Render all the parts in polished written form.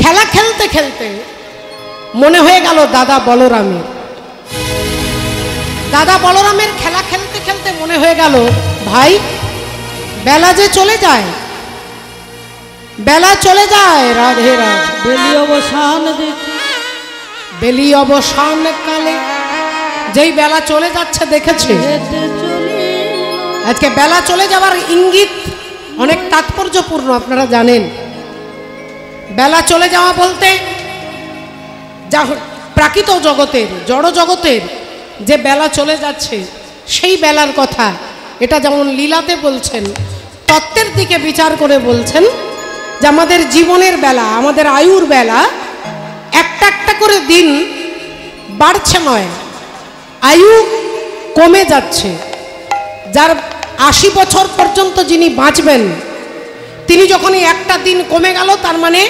খেলা খেলতে খেলতে মনে হয়ে গেল দাদা বলরামের। দাদা বলরামের খেলা খেলতে খেলতে মনে হয়ে গেল, ভাই বেলা যে চলে যায়, বেলা চলে যায়, রাধে রাধে। বেলি অবসান দেখি, বেলি অবসান কালে যেই বেলা চলে যাচ্ছে দেখেছে। আজকে বেলা চলে যাওয়ার ইঙ্গিত অনেক তাৎপর্যপূর্ণ, আপনারা জানেন। বেলা চলে যাওয়া বলতে যা প্রাকৃত জগতের, জড় জগতের যে বেলা চলে যাচ্ছে সেই বেলার কথা। এটা যেমন লীলাতে বলছেন, তত্ত্বের দিকে বিচার করে বলছেন যে আমাদের জীবনের বেলা, আমাদের আয়ুর বেলা একটা একটা করে দিন বাড়ছে নয়, আয়ু কমে যাচ্ছে। যার 80 বছর পর্যন্ত যিনি বাঁচবেন, তিনি যখনই একটা দিন কমে গেল, তার মানে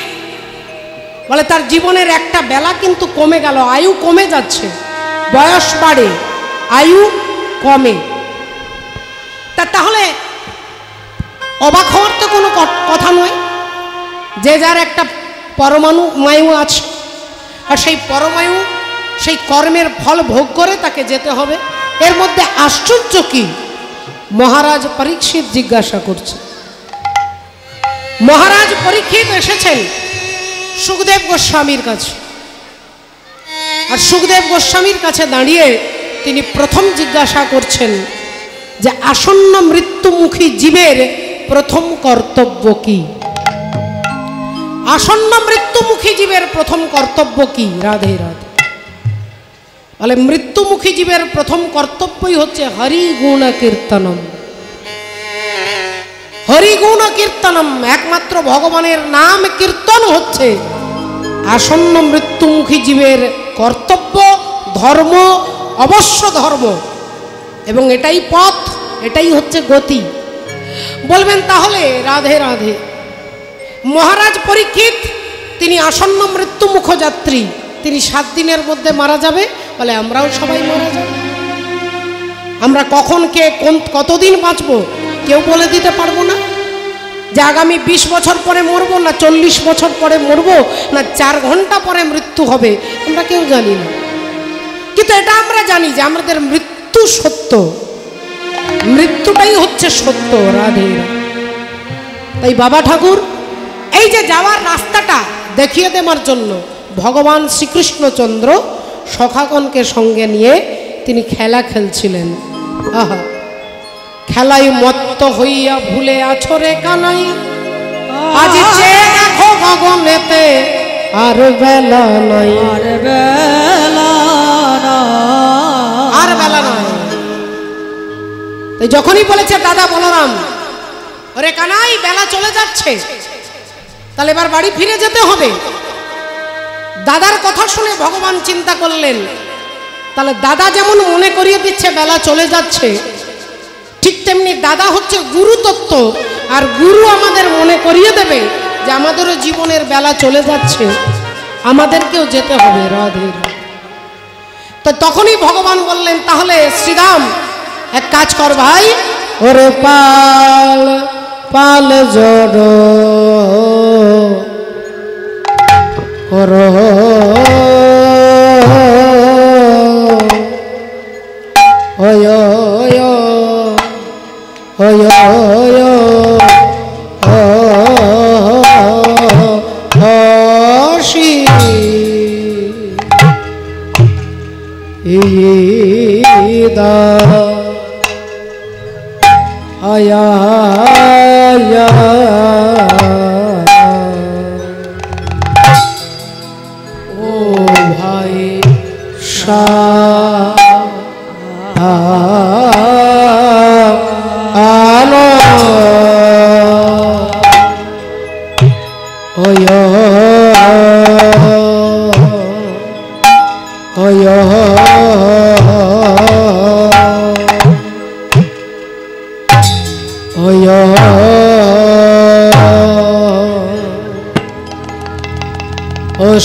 বলে তার জীবনের একটা বেলা কিন্তু কমে গেল, আয়ু কমে যাচ্ছে। বয়স বাড়ে, আয়ু কমে। তাহলে অবাক হওয়ার তো কোনো কথা নয়, যে যার একটা পরমাণু মায়ু আছে, আর সেই পরমায়ু সেই কর্মের ফল ভোগ করে তাকে যেতে হবে। এর মধ্যে আশ্চর্য কি? মহারাজ পরীক্ষিত জিজ্ঞাসা করছে। মহারাজ পরীক্ষিত এসেছেন সুখদেব গোস্বামীর কাছে, আর সুখদেব গোস্বামীর কাছে দাঁড়িয়ে তিনি প্রথম জিজ্ঞাসা করছেন যে আসন্ন মৃত্যুমুখী জীবের প্রথম কর্তব্য কি? আসন্ন মৃত্যুমুখী জীবের প্রথম কর্তব্য কি? রাধে রাধে। বলে মৃত্যুমুখী জীবের প্রথম কর্তব্যই হচ্ছে হরি গুণ কীর্তনম। হরি গুণ কীর্তনম, একমাত্র ভগবানের নাম কীর্তন হচ্ছে আসন্ন মৃত্যুমুখী জীবের কর্তব্য, ধর্ম, অবশ্য ধর্ম, এবং এটাই পথ, এটাই হচ্ছে গতি। বলবেন তাহলে রাধে রাধে, মহারাজ পরীক্ষিত তিনি আসন্ন মৃত্যুমুখ যাত্রী, তিনি 7 দিনের মধ্যে মারা যাবে। বলে আমরাও সবাই মারা যাব। আমরা কখন কে কতদিন বাঁচব কেউ বলে দিতে পারবো না। যে আগামী 20 বছর পরে মরবো, না 40 বছর পরে মরবো, না 4 ঘন্টা পরে মৃত্যু হবে, আমরা কেউ জানি না। কিন্তু এটা আমরা জানি যে আমাদের মৃত্যু সত্য, মৃত্যুটাই হচ্ছে সত্য। রাধে। তাই বাবা ঠাকুর এই যে যাওয়ার রাস্তাটা দেখিয়ে দেওয়ার জন্য ভগবান শ্রীকৃষ্ণচন্দ্র সখাগণকে সঙ্গে নিয়ে তিনি খেলা খেলছিলেন। আহা, খেলাই মত্ত হইয়া ভুলে আছো রে কানাই, আজ চেয়ে দেখো গগনেতে আর বেলা নাই, আর বেলা আর বেলা নাই। তাই যখনই বলেছে দাদা বলরাম, ওরে কানাই বেলা চলে যাচ্ছে, তাহলে এবার বাড়ি ফিরে যেতে হবে। দাদার কথা শুনে ভগবান চিন্তা করলেন, তাহলে দাদা যেমন মনে করিয়ে দিচ্ছে বেলা চলে যাচ্ছে, ঠিক তেমনি দাদা হচ্ছে গুরু তত্ত্ব, আর গুরু আমাদের মনে করিয়ে দেবে যে আমাদেরও জীবনের বেলা চলে যাচ্ছে, আমাদেরকেও যেতে হবে। রাধে। তো তখনই ভগবান বললেন, তাহলে শ্রীরাম এক কাজ কর ভাই, ওরে পাল পাল জড় ওর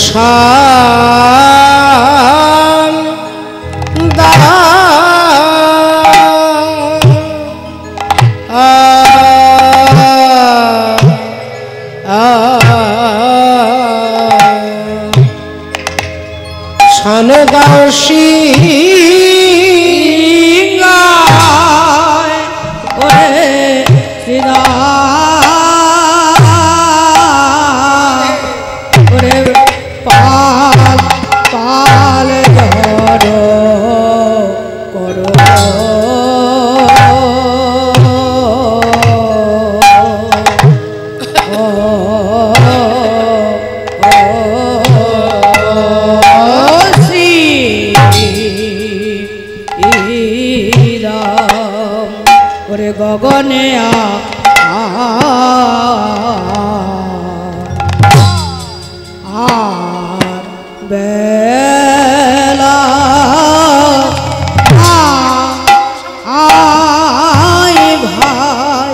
শান। 啊 आ শ্রীরাম ওরে গগনে আর বেলা আই ভাই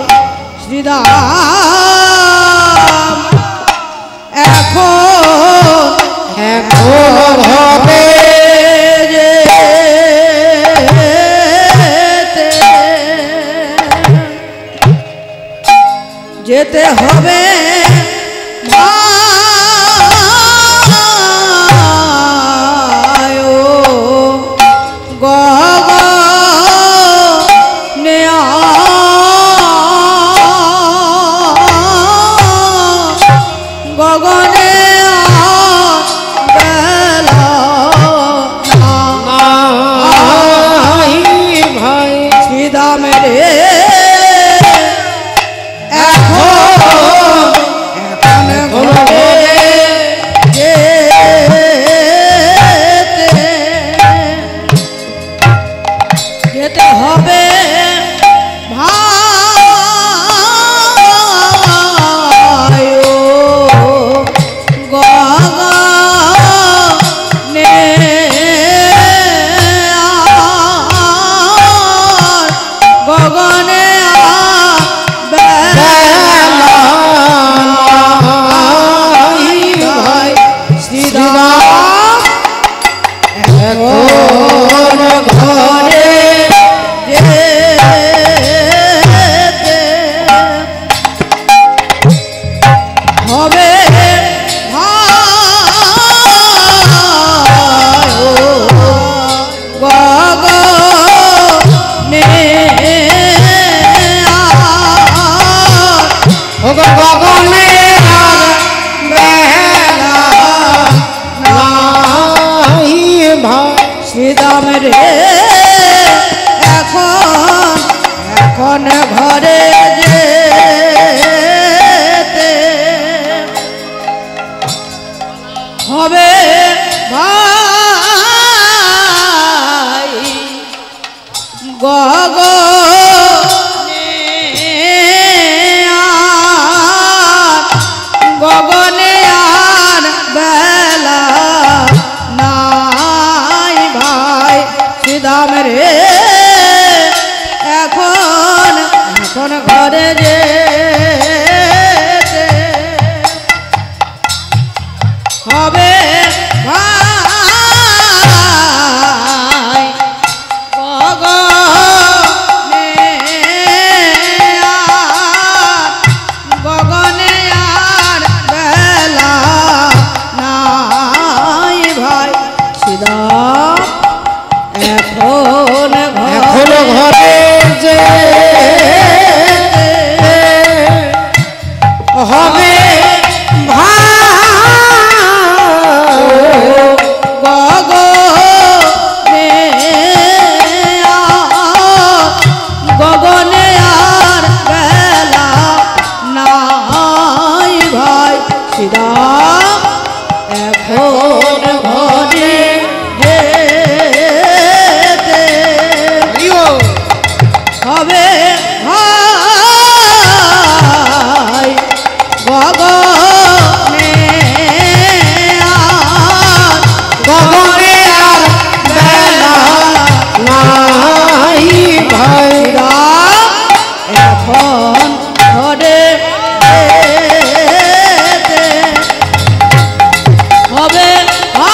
শ্রীরাম এখন হবে যেতে হবে গগনে ভাই শ্রীদাম রে যেতে হবে ভাই ও গগনে গগনে ভাই শ্রীরাম এখন ঘরে হবে গগনে শ্রীদাম রে এখন ঘরে যেতে হবে ভাই গগনে আর বেলা নাই ভাই শ্রীদাম রে এখন ঘরে যেতে হবে ভাই গগনে আর বেলা নাই ভাই শ্রীরাম এখন ঘরে যে হবে গগনে আর বেলা নাই ভাই শ্রীরাম এখন ঘরে যেতে হবে ভাই গগনে আর বেলা নাই ভাই এখন ঘরে যেতে হবে ভাই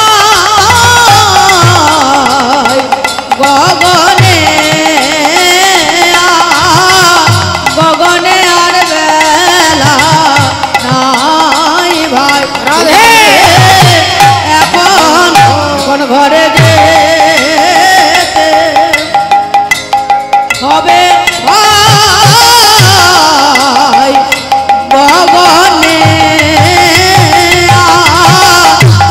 গগনে আর বেলা নাই ভাই রাধে এখন ঘরে যেতে হবে ভাই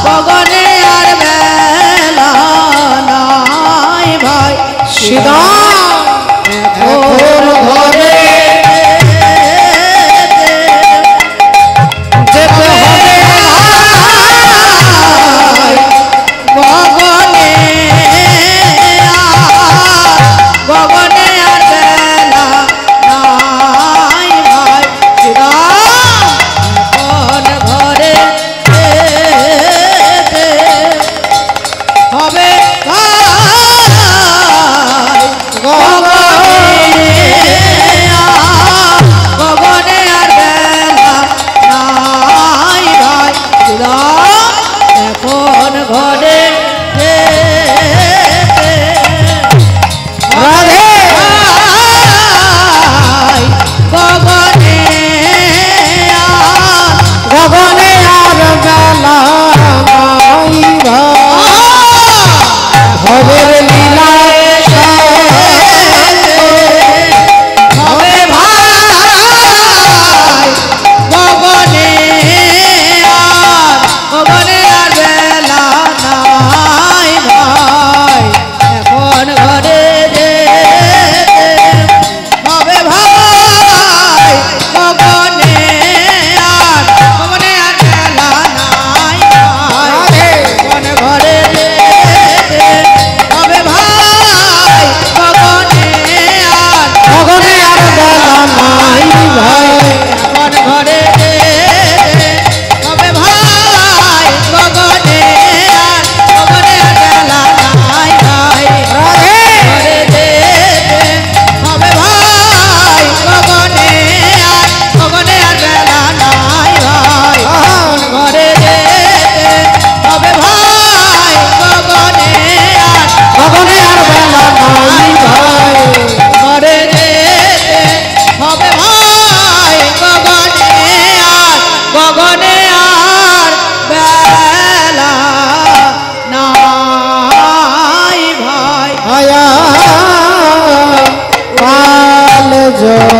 গগনে আর বেলা নাই ভাই সিদা এখন ঘরে যেতে হবে গগনে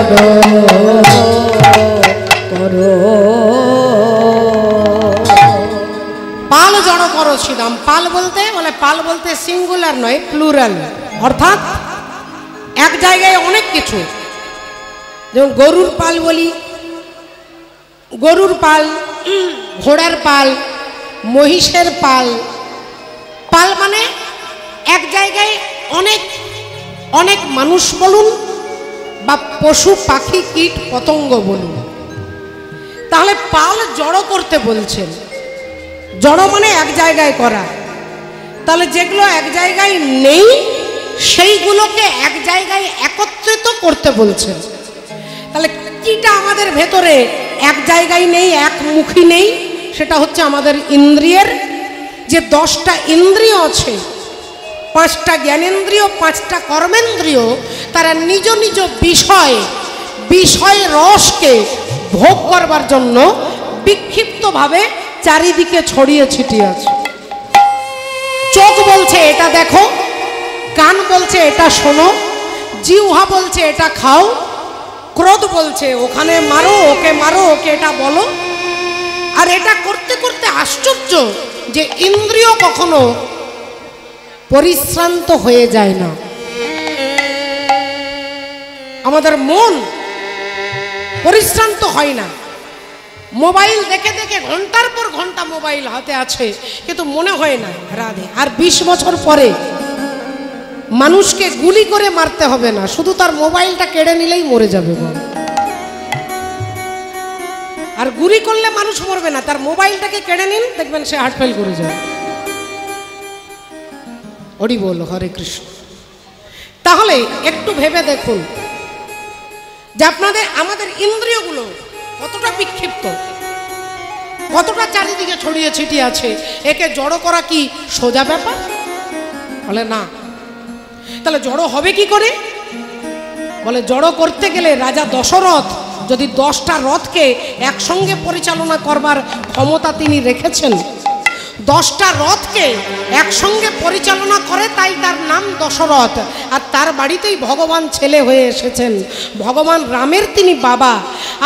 করো। পাল জড়ো করো শ্রীরাম। পাল বলতে সিঙ্গুলার নয়, প্লুরাল, অর্থাৎ এক জায়গায় অনেক কিছু। যেমন গরুর পাল বলি, গরুর পাল, ঘোড়ার পাল, মহিষের পাল। পাল মানে এক জায়গায় অনেক অনেক মানুষ বলুন বা পশু পাখি কীট পতঙ্গ বলুন। তাহলে পাল জড়ো করতে বলছেন। জড়ো মানে এক জায়গায় করা। তাহলে যেগুলো এক জায়গায় নেই সেইগুলোকে এক জায়গায় একত্রিত করতে বলছেন। তাহলে কিটা আমাদের ভেতরে এক জায়গায় নেই, একমুখী নেই? সেটা হচ্ছে আমাদের ইন্দ্রিয়ের যে 10টা ইন্দ্রিয় আছে, 5টা জ্ঞানেন্দ্রিয়, 5টা কর্মেন্দ্রিয়, তারা নিজ নিজ বিষয় রসকে ভোগ করবার জন্য বিক্ষিপ্তভাবে চারিদিকে ছড়িয়ে ছিটিয়ে আছে। চোখ বলছে এটা দেখো, কান বলছে এটা শোনো, জিহ্বা বলছে এটা খাও, ক্রোধ বলছে ওখানে মারো, ওকে এটা বলো। আর এটা করতে করতে আশ্চর্য যে ইন্দ্রিয় কখনো পরিশ্রান্ত হয়ে যায় না। আমাদের মন পরিশ্রান্ত হয় না। মোবাইল দেখে দেখে ঘন্টার পর ঘন্টা মোবাইল হাতে আছে, কিন্তু মনে হয় না রাধে। আর 20 বছর পরে মানুষকে গুলি করে মারতে হবে না, শুধু তার মোবাইলটা কেড়ে নিলেই মরে যাবে। আর গুলি করলে মানুষ মরবে না, তার মোবাইলটাকে কেড়ে নিন, দেখবেন সে হার্ট ফেল করে যাবে। হরি বল, হরে কৃষ্ণ। তাহলে একটু ভেবে দেখুন যে আমাদের ইন্দ্রিয়গুলো কতটা বিক্ষিপ্ত, কতটা চারিদিকে ছড়িয়ে ছিটিয়ে আছে। একে জড়ো করা কি সোজা ব্যাপার? বলে না। তাহলে জড়ো হবে কি করে? বলে জড়ো করতে গেলে রাজা দশরথ যদি 10টা রথকে একসঙ্গে পরিচালনা করবার ক্ষমতা তিনি রেখেছেন, 10টা রথকে একসঙ্গে পরিচালনা করে, তাই তার নাম দশরথ। আর তার বাড়িতেই ভগবান ছেলে হয়ে এসেছেন। ভগবান রামের তিনি বাবা।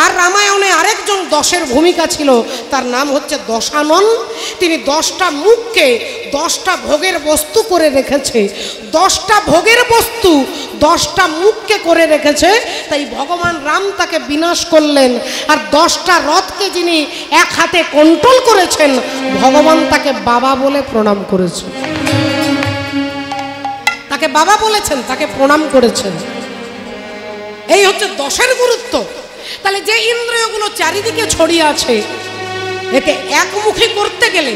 আর রামায়ণে আরেকজন দশের ভূমিকা ছিল, তার নাম হচ্ছে দশানন। তিনি 10টা মুখকে 10টা ভোগের বস্তু করে রেখেছে। 10টা ভোগের বস্তু 10টা মুখকে করে রেখেছে, তাই ভগবান রাম তাকে বিনাশ করলেন। আর 10টা রথকে যিনি এক হাতে কন্ট্রোল করেছেন, ভগবান তাকে বাবা বলে প্রণাম করেছেন। তাকে বাবা বলেছেন, তাকে প্রণাম করেছেন। এই হচ্ছে 10এর গুরুত্ব। তাহলে যে ইন্দ্রিয়গুলো চারিদিকে ছড়িয়ে আছে, একে একমুখী করতে গেলে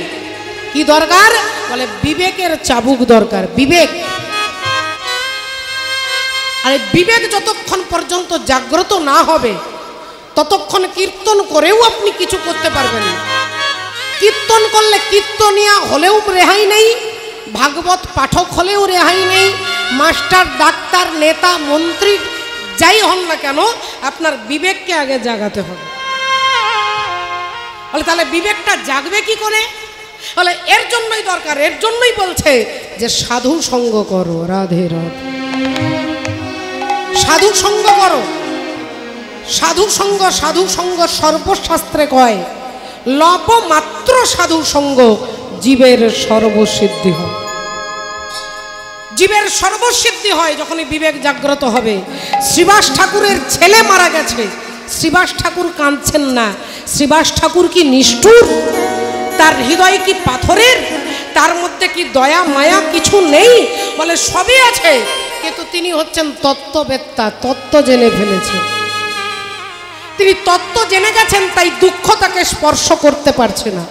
কি দরকার? বলে বিবেকের চাবুক দরকার। বিবেক। আর এই বিবেক যতক্ষণ পর্যন্ত জাগ্রত না হবে, ততক্ষণ কীর্তন করেও আপনি কিছু করতে পারবেন না। কীর্তন করলে কীর্তনিয়া হলেও রেহাই নেই, ভাগবত পাঠক হলেও রেহাই নেই, মাস্টার, ডাক্তার, নেতা, মন্ত্রী যাই হন না কেন, আপনার বিবেককে আগে জাগাতে হবে। বলে তাহলে বিবেকটা জাগবে কি করে? বলে এর জন্যই দরকার, এর জন্যই বলছে যে সাধু সঙ্গ করো। রাধে রাধে। সাধু সঙ্গ করো। সাধু সঙ্গ সর্বশাস্ত্রে কয়, লব মাত্র সাধু সঙ্গ জীবের সর্বসিদ্ধি হয়। জীবের সর্বসিদ্ধি হয় যখনই বিবেক জাগ্রত হবে। শ্রীবাস ঠাকুরের ছেলে মারা গেছে, শ্রীবাস ঠাকুর কাঁদছেন না। শ্রীবাস ঠাকুর কি নিষ্ঠুর? তার হৃদয় কি পাথরের? তার মধ্যে কি দয়া মায়া কিছু নেই? বলে সবই আছে, কিন্তু তিনি হচ্ছেন তত্ত্ববেত্তা, তত্ত্ব জেনে ফেলেছেন। তিনি তত্ত্ব জেনে গেছেন, তাই দুঃখ তাকে স্পর্শ করতে পারছে না।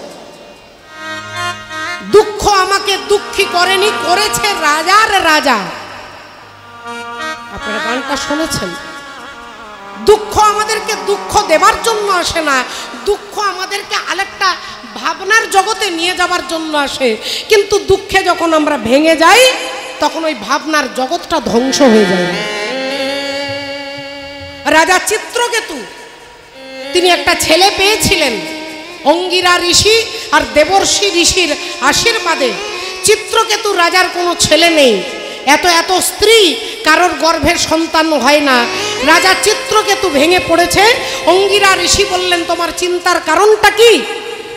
দুঃখ আমাকে দুঃখী করেনি, করেছে রাজার রাজা। আপনারা গানটা শুনেছেন। দুঃখ আমাদেরকে দুঃখ দেবার জন্য আসে না, দুঃখ আমাদেরকে আরেকটা ভাবনার জগতে নিয়ে যাবার জন্য আসে। কিন্তু দুঃখে যখন আমরা ভেঙে যাই, তখন ওই ভাবনার জগৎটা ধ্বংস হয়ে যায়। রাজা চিত্রকেতু তিনি একটা ছেলে পেয়েছিলেন, অঙ্গিরা ঋষি আর দেবর্ষি ঋষির আশীর্বাদে। চিত্রকেতু রাজার কোনো ছেলে নেই, এত স্ত্রী, কারোর গর্ভের সন্তান হয় না। রাজা চিত্রকেতু ভেঙে পড়েছে। অঙ্গিরা ঋষি বললেন, তোমার চিন্তার কারণটা কি?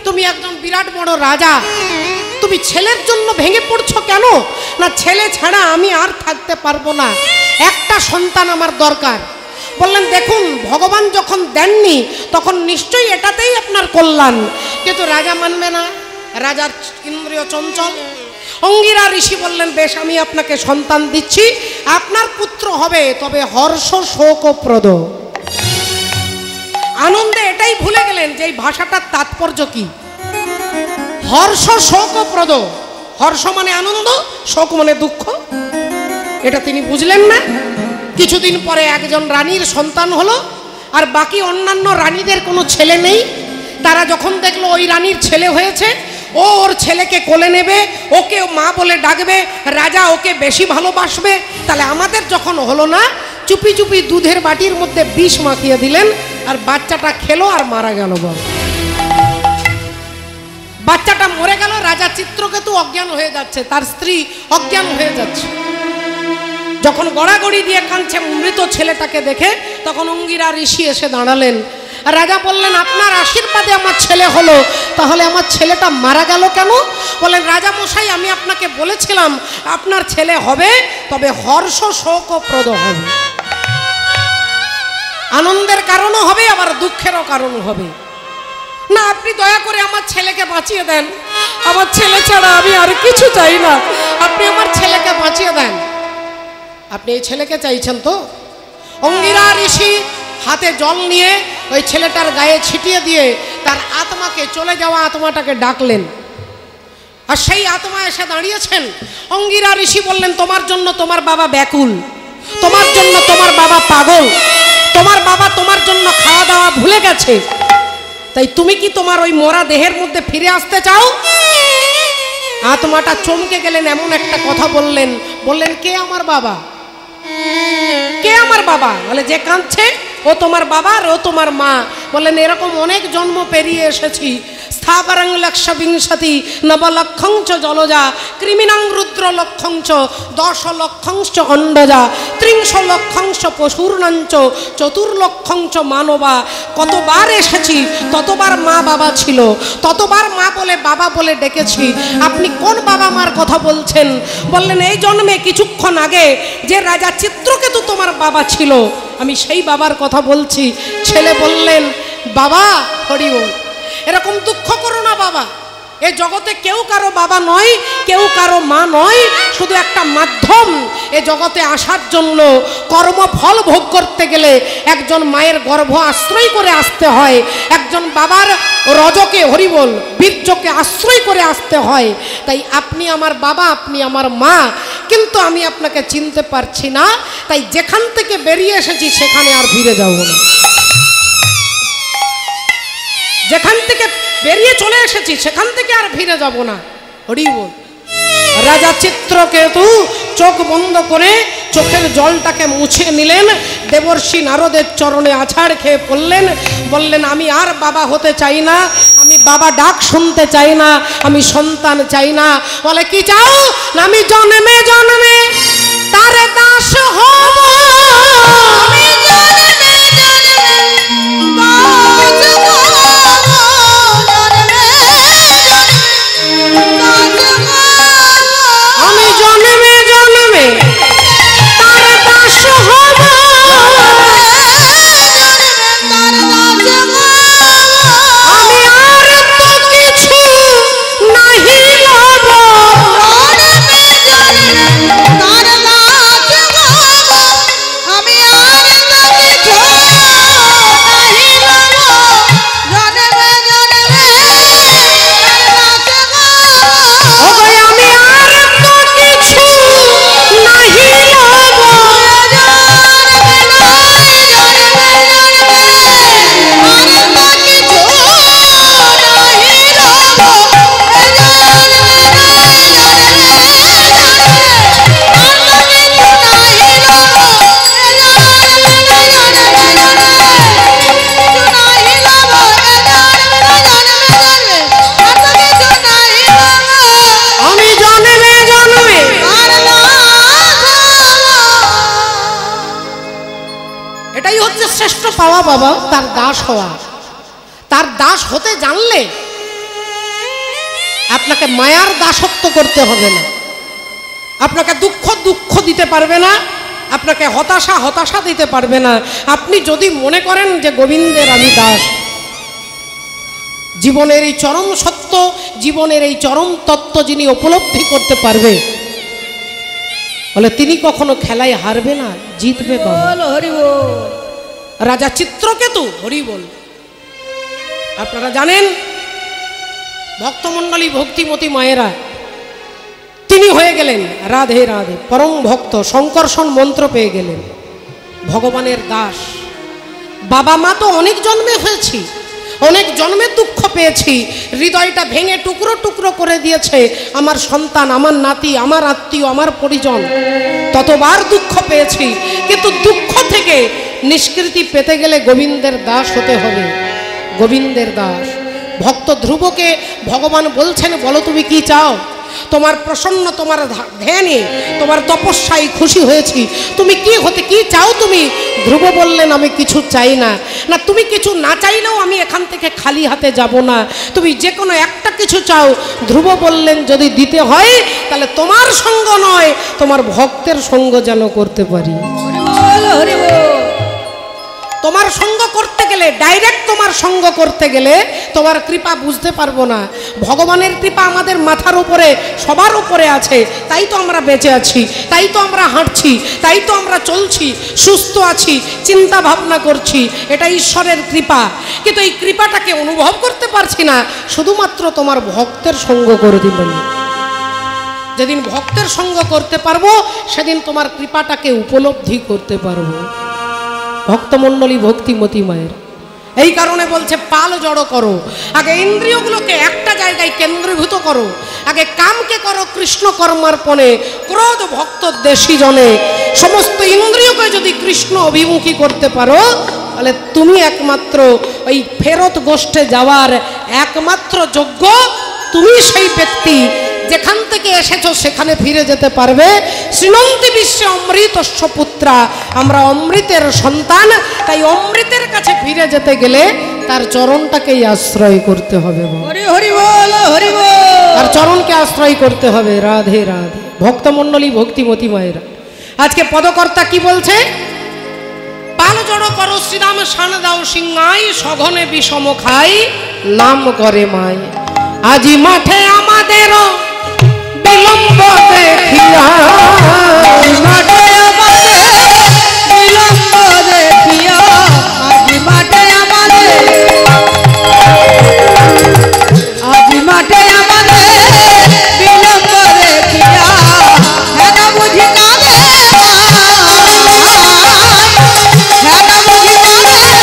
তুমি একজন বিরাট বড় রাজা, তুমি ছেলের জন্য ভেঙে পড়ছো কেন? না, ছেলে ছাড়া আমি আর থাকতে পারবো না, একটা সন্তান আমার দরকার। বললেন, দেখুন, ভগবান যখন দেননি তখন নিশ্চয়ই এটাতেই আপনার কল্যাণ। কিন্তু রাজা মানবে না, রাজার ইন্দ্রিয় চঞ্চল। অঙ্গিরা ঋষি বললেন, বেশ, আমি আপনাকে সন্তান দিচ্ছি, আপনার পুত্র হবে, তবে হর্ষ শোকপ্রদ। আনন্দে এটাই ভুলে গেলেন যে এই ভাষাটার তাৎপর্য কি। হর্ষ শোকপ্রদ, হর্ষ মানে আনন্দ, শোক মানে দুঃখ, এটা তিনি বুঝলেন না। কিছুদিন পরে একজন রানীর সন্তান হলো, আর বাকি অন্যান্য রানীদের কোনো ছেলে নেই। তারা যখন দেখলো ওই রানীর ছেলে হয়েছে, ও ওর ছেলেকে কোলে নেবে, ওকে মা বলে ডাকবে, রাজা ওকে বেশি ভালোবাসবে, তাহলে আমাদের যখন হলো না, চুপি চুপি দুধের বাটির মধ্যে বিষ মাখিয়ে দিলেন, আর বাচ্চাটা খেলো আর মারা গেল। বল, বাচ্চাটা মরে গেল। রাজা চিত্রকেতু অজ্ঞান হয়ে যাচ্ছে, তার স্ত্রী অজ্ঞান হয়ে যাচ্ছে। যখন গড়াগড়ি দিয়ে কাঁদছে মৃত ছেলেটাকে দেখে, তখন অঙ্গিরা ঋষি এসে দাঁড়ালেন। রাজা বললেন, আপনার আশীর্বাদে আমার ছেলে হলো, তাহলে আমার ছেলেটা মারা গেল কেন? বলেন, রাজা মশাই, আমি আপনাকে বলেছিলাম আপনার ছেলে হবে, তবে হর্ষ শোকপ্রদ হবে, আনন্দের কারণও হবে, আবার দুঃখেরও কারণ হবে। না, আপনি দয়া করে আমার ছেলেকে বাঁচিয়ে দেন, আমার ছেলে ছাড়া আমি আর কিছু চাই না, আপনি আমার ছেলেকে বাঁচিয়ে দেন। আপনি এই ছেলেকে চাইছেন তো? অঙ্গিরা ঋষি হাতে জল নিয়ে ওই ছেলেটার গায়ে ছিটিয়ে দিয়ে তার আত্মাকে, চলে যাওয়া আত্মাটাকে ডাকলেন, আর সেই আত্মা এসে দাঁড়িয়েছেন। অঙ্গিরা ঋষি বললেন, তোমার জন্য তোমার বাবা ব্যাকুল, তোমার জন্য তোমার বাবা পাগল, তোমার বাবা তোমার জন্য খাওয়া দাওয়া ভুলে গেছে, তাই তুমি কি তোমার ওই মরা দেহের মধ্যে ফিরে আসতে চাও? আত্মাটা চমকে গেলেন, এমন একটা কথা বললেন, বললেন, কে আমার বাবা? কে আমার বাবা? বলে, যে কাঁদছে ও তোমার বাবা, আর ও তোমার মা। বললেন, এরকম অনেক জন্ম পেরিয়ে এসেছি। স্থাবরং লক্ষ বিংশতি নবলক্ষংচ জলজা কৃমিনাং রুদ্র লক্ষংচ 10 লক্ষংচ অন্ডজা 30 লক্ষংচ পশুর্ণঞ্চ 4 লক্ষংচ মানবা। কতবার এসেছি, ততবার মা বাবা ছিল, ততবার মা বলে বাবা বলে ডেকেছি। আপনি কোন বাবা মার কথা বলছেন? বললেন, এই জন্মে কিছুক্ষণ আগে যে রাজা চিত্রকেতু তোমার বাবা ছিল, আমি সেই বাবার কথা বলছি। ছেলে বললেন, বাবা হরি বল, এরকম দুঃখ করো না বাবা, এ জগতে কেউ কারো বাবা নয়, কেউ কারো মা নয়, শুধু একটা মাধ্যম। এ জগতে আসার জন্য কর্মফল ভোগ করতে গেলে একজন মায়ের গর্ভ আশ্রয় করে আসতে হয়, একজন বাবার রজকে হরিবল বীর্যকে আশ্রয় করে আসতে হয়। তাই আপনি আমার বাবা, আপনি আমার মা, কিন্তু আমি আপনাকে চিনতে পারছি না, তাই যেখান থেকে বেরিয়ে এসেছি সেখানে আর ফিরে যাব না, যেখান থেকে বেরিয়ে চলে এসেছি সেখান থেকে আর ফিরে যাব না। হরি বল। রাজা চিত্রকেতু চোখ বন্ধ করে চোখের জলটাকে মুছে নিলেন, দেবর্ষি নারদের চরণে আছাড় খেয়ে পড়লেন, বললেন, আমি আর বাবা হতে চাই না, আমি বাবা ডাক শুনতে চাই না, আমি সন্তান চাই না। বলে, কি চাও? না, আমি জন্মে জন্মে তার দাস হব, আমি জন্মে জন্মে তার দাস হব, আমি আর তো কিছু নাহি লব, এটাই হচ্ছে শ্রেষ্ঠ পাওয়া বাবা, তার দাস হওয়া। তার দাস হতে জানলে আপনাকে মায়ার দাসত্ব করতে হবে না, আপনাকে দুঃখ দুঃখ দিতে পারবে না, আপনাকে হতাশা হতাশা দিতে পারবে না। আপনি যদি মনে করেন যে গোবিন্দের আমি দাস, জীবনের এই চরম সত্য, জীবনের এই চরম তত্ত্ব যিনি উপলব্ধি করতে পারবে, বলে তিনি কখনো খেলায় হারবে না, জিতবে বাবা। হরি বল। রাজা চিত্রকেতু, হরি বল। আপনারা জানেন ভক্তমণ্ডলী ভক্তিমতী মায়েরা, তিনি হয়ে গেলেন রাধে রাধে পরম ভক্ত, সংকর্ষণ মন্ত্র পেয়ে গেলেন, ভগবানের দাস। বাবা মা তো অনেক জন্মে হয়েছি, অনেক জন্মে দুঃখ পেয়েছি, হৃদয়টা ভেঙে টুকরো টুকরো করে দিয়েছে আমার সন্তান, আমার নাতি, আমার আত্মীয়, আমার পরিজন, ততবার দুঃখ পেয়েছি। কিন্তু দুঃখ থেকে নিষ্কৃতি পেতে গেলে গোবিন্দের দাস হতে হবে, গোবিন্দের দাস। ভক্ত ধ্রুবকে ভগবান বলছেন, বলো তুমি কি চাও? তোমার প্রসন্ন, তোমার ধ্যানে, তোমার তপস্যায় খুশি হয়েছি, তুমি কি হতে কি চাও তুমি? ধ্রুব বললেন, আমি কিছু চাই না। না, তুমি কিছু না চাইলেও আমি এখান থেকে খালি হাতে যাব না, তুমি যে কোনো একটা কিছু চাও। ধ্রুব বললেন, যদি দিতে হয় তাহলে তোমার সঙ্গ নয়, তোমার ভক্তের সঙ্গ যেন করতে পারি। হরি বল। তোমার সঙ্গ করতে গেলে, ডাইরেক্ট তোমার সঙ্গ করতে গেলে তোমার কৃপা বুঝতে পারবো না। ভগবানের কৃপা আমাদের মাথার উপরে, সবার উপরে আছে, তাই তো আমরা বেঁচে আছি, তাই তো আমরা হাঁটছি, তাই তো আমরা চলছি, সুস্থ আছি, চিন্তা ভাবনা করছি, এটা ঈশ্বরের কৃপা। কিন্তু এই কৃপাটাকে অনুভব করতে পারছি না, শুধুমাত্র তোমার ভক্তের সঙ্গ করে দিবেন। যেদিন ভক্তের সঙ্গ করতে পারবো, সেদিন তোমার কৃপাটাকে উপলব্ধি করতে পারবো। ভক্তমণ্ডলী ভক্তিমতী মায়ের এই কারণে বলছে, পাল জড়ো করো, আগে ইন্দ্রিয়গুলোকে একটা জায়গায় কেন্দ্রীভূত করো, আগে কামকে করো কৃষ্ণ কর্মার্পণে, ক্রোধ ভক্ত দেশী জনে। সমস্ত ইন্দ্রিয়কে যদি কৃষ্ণ অভিমুখী করতে পারো, তাহলে তুমি একমাত্র ওই ফেরত গোষ্ঠে যাওয়ার একমাত্র যোগ্য তুমি সেই ব্যক্তি। যেখান থেকে এসেছো সেখানে ফিরে যেতে পারবে। শ্রীনন্তি বিশ্বে অমৃতস্য পুত্রা, আমরা অমৃতের সন্তান, তাই অমৃতের কাছে ফিরে যেতে গেলে তার চরণটাকেই আশ্রয় করতে হবে। হরি হরি বল, হরি বল। তার চরণকে আশ্রয় করতে হবে। রাধে রাধে ভক্তমণ্ডলী ভক্তিমতী মায়েরা, আজকে পদকর্তা কি বলছে? পাল জড়ো করো শ্রীরাম শান দাও সিংহাই, সঘনে বিষম খাই নাম করে মাই। আজি মাঠে আমাদেরও বিলম্ব দেখিয়া, মাঠে আমাদের বিলম্ব দেখিয়া, আজি মাঠে আমাদের, আজি মাঠে আমাদের বিলম্ব দেখিয়া, হেন বুঝি কাঁদে হেন বুঝি কাঁদে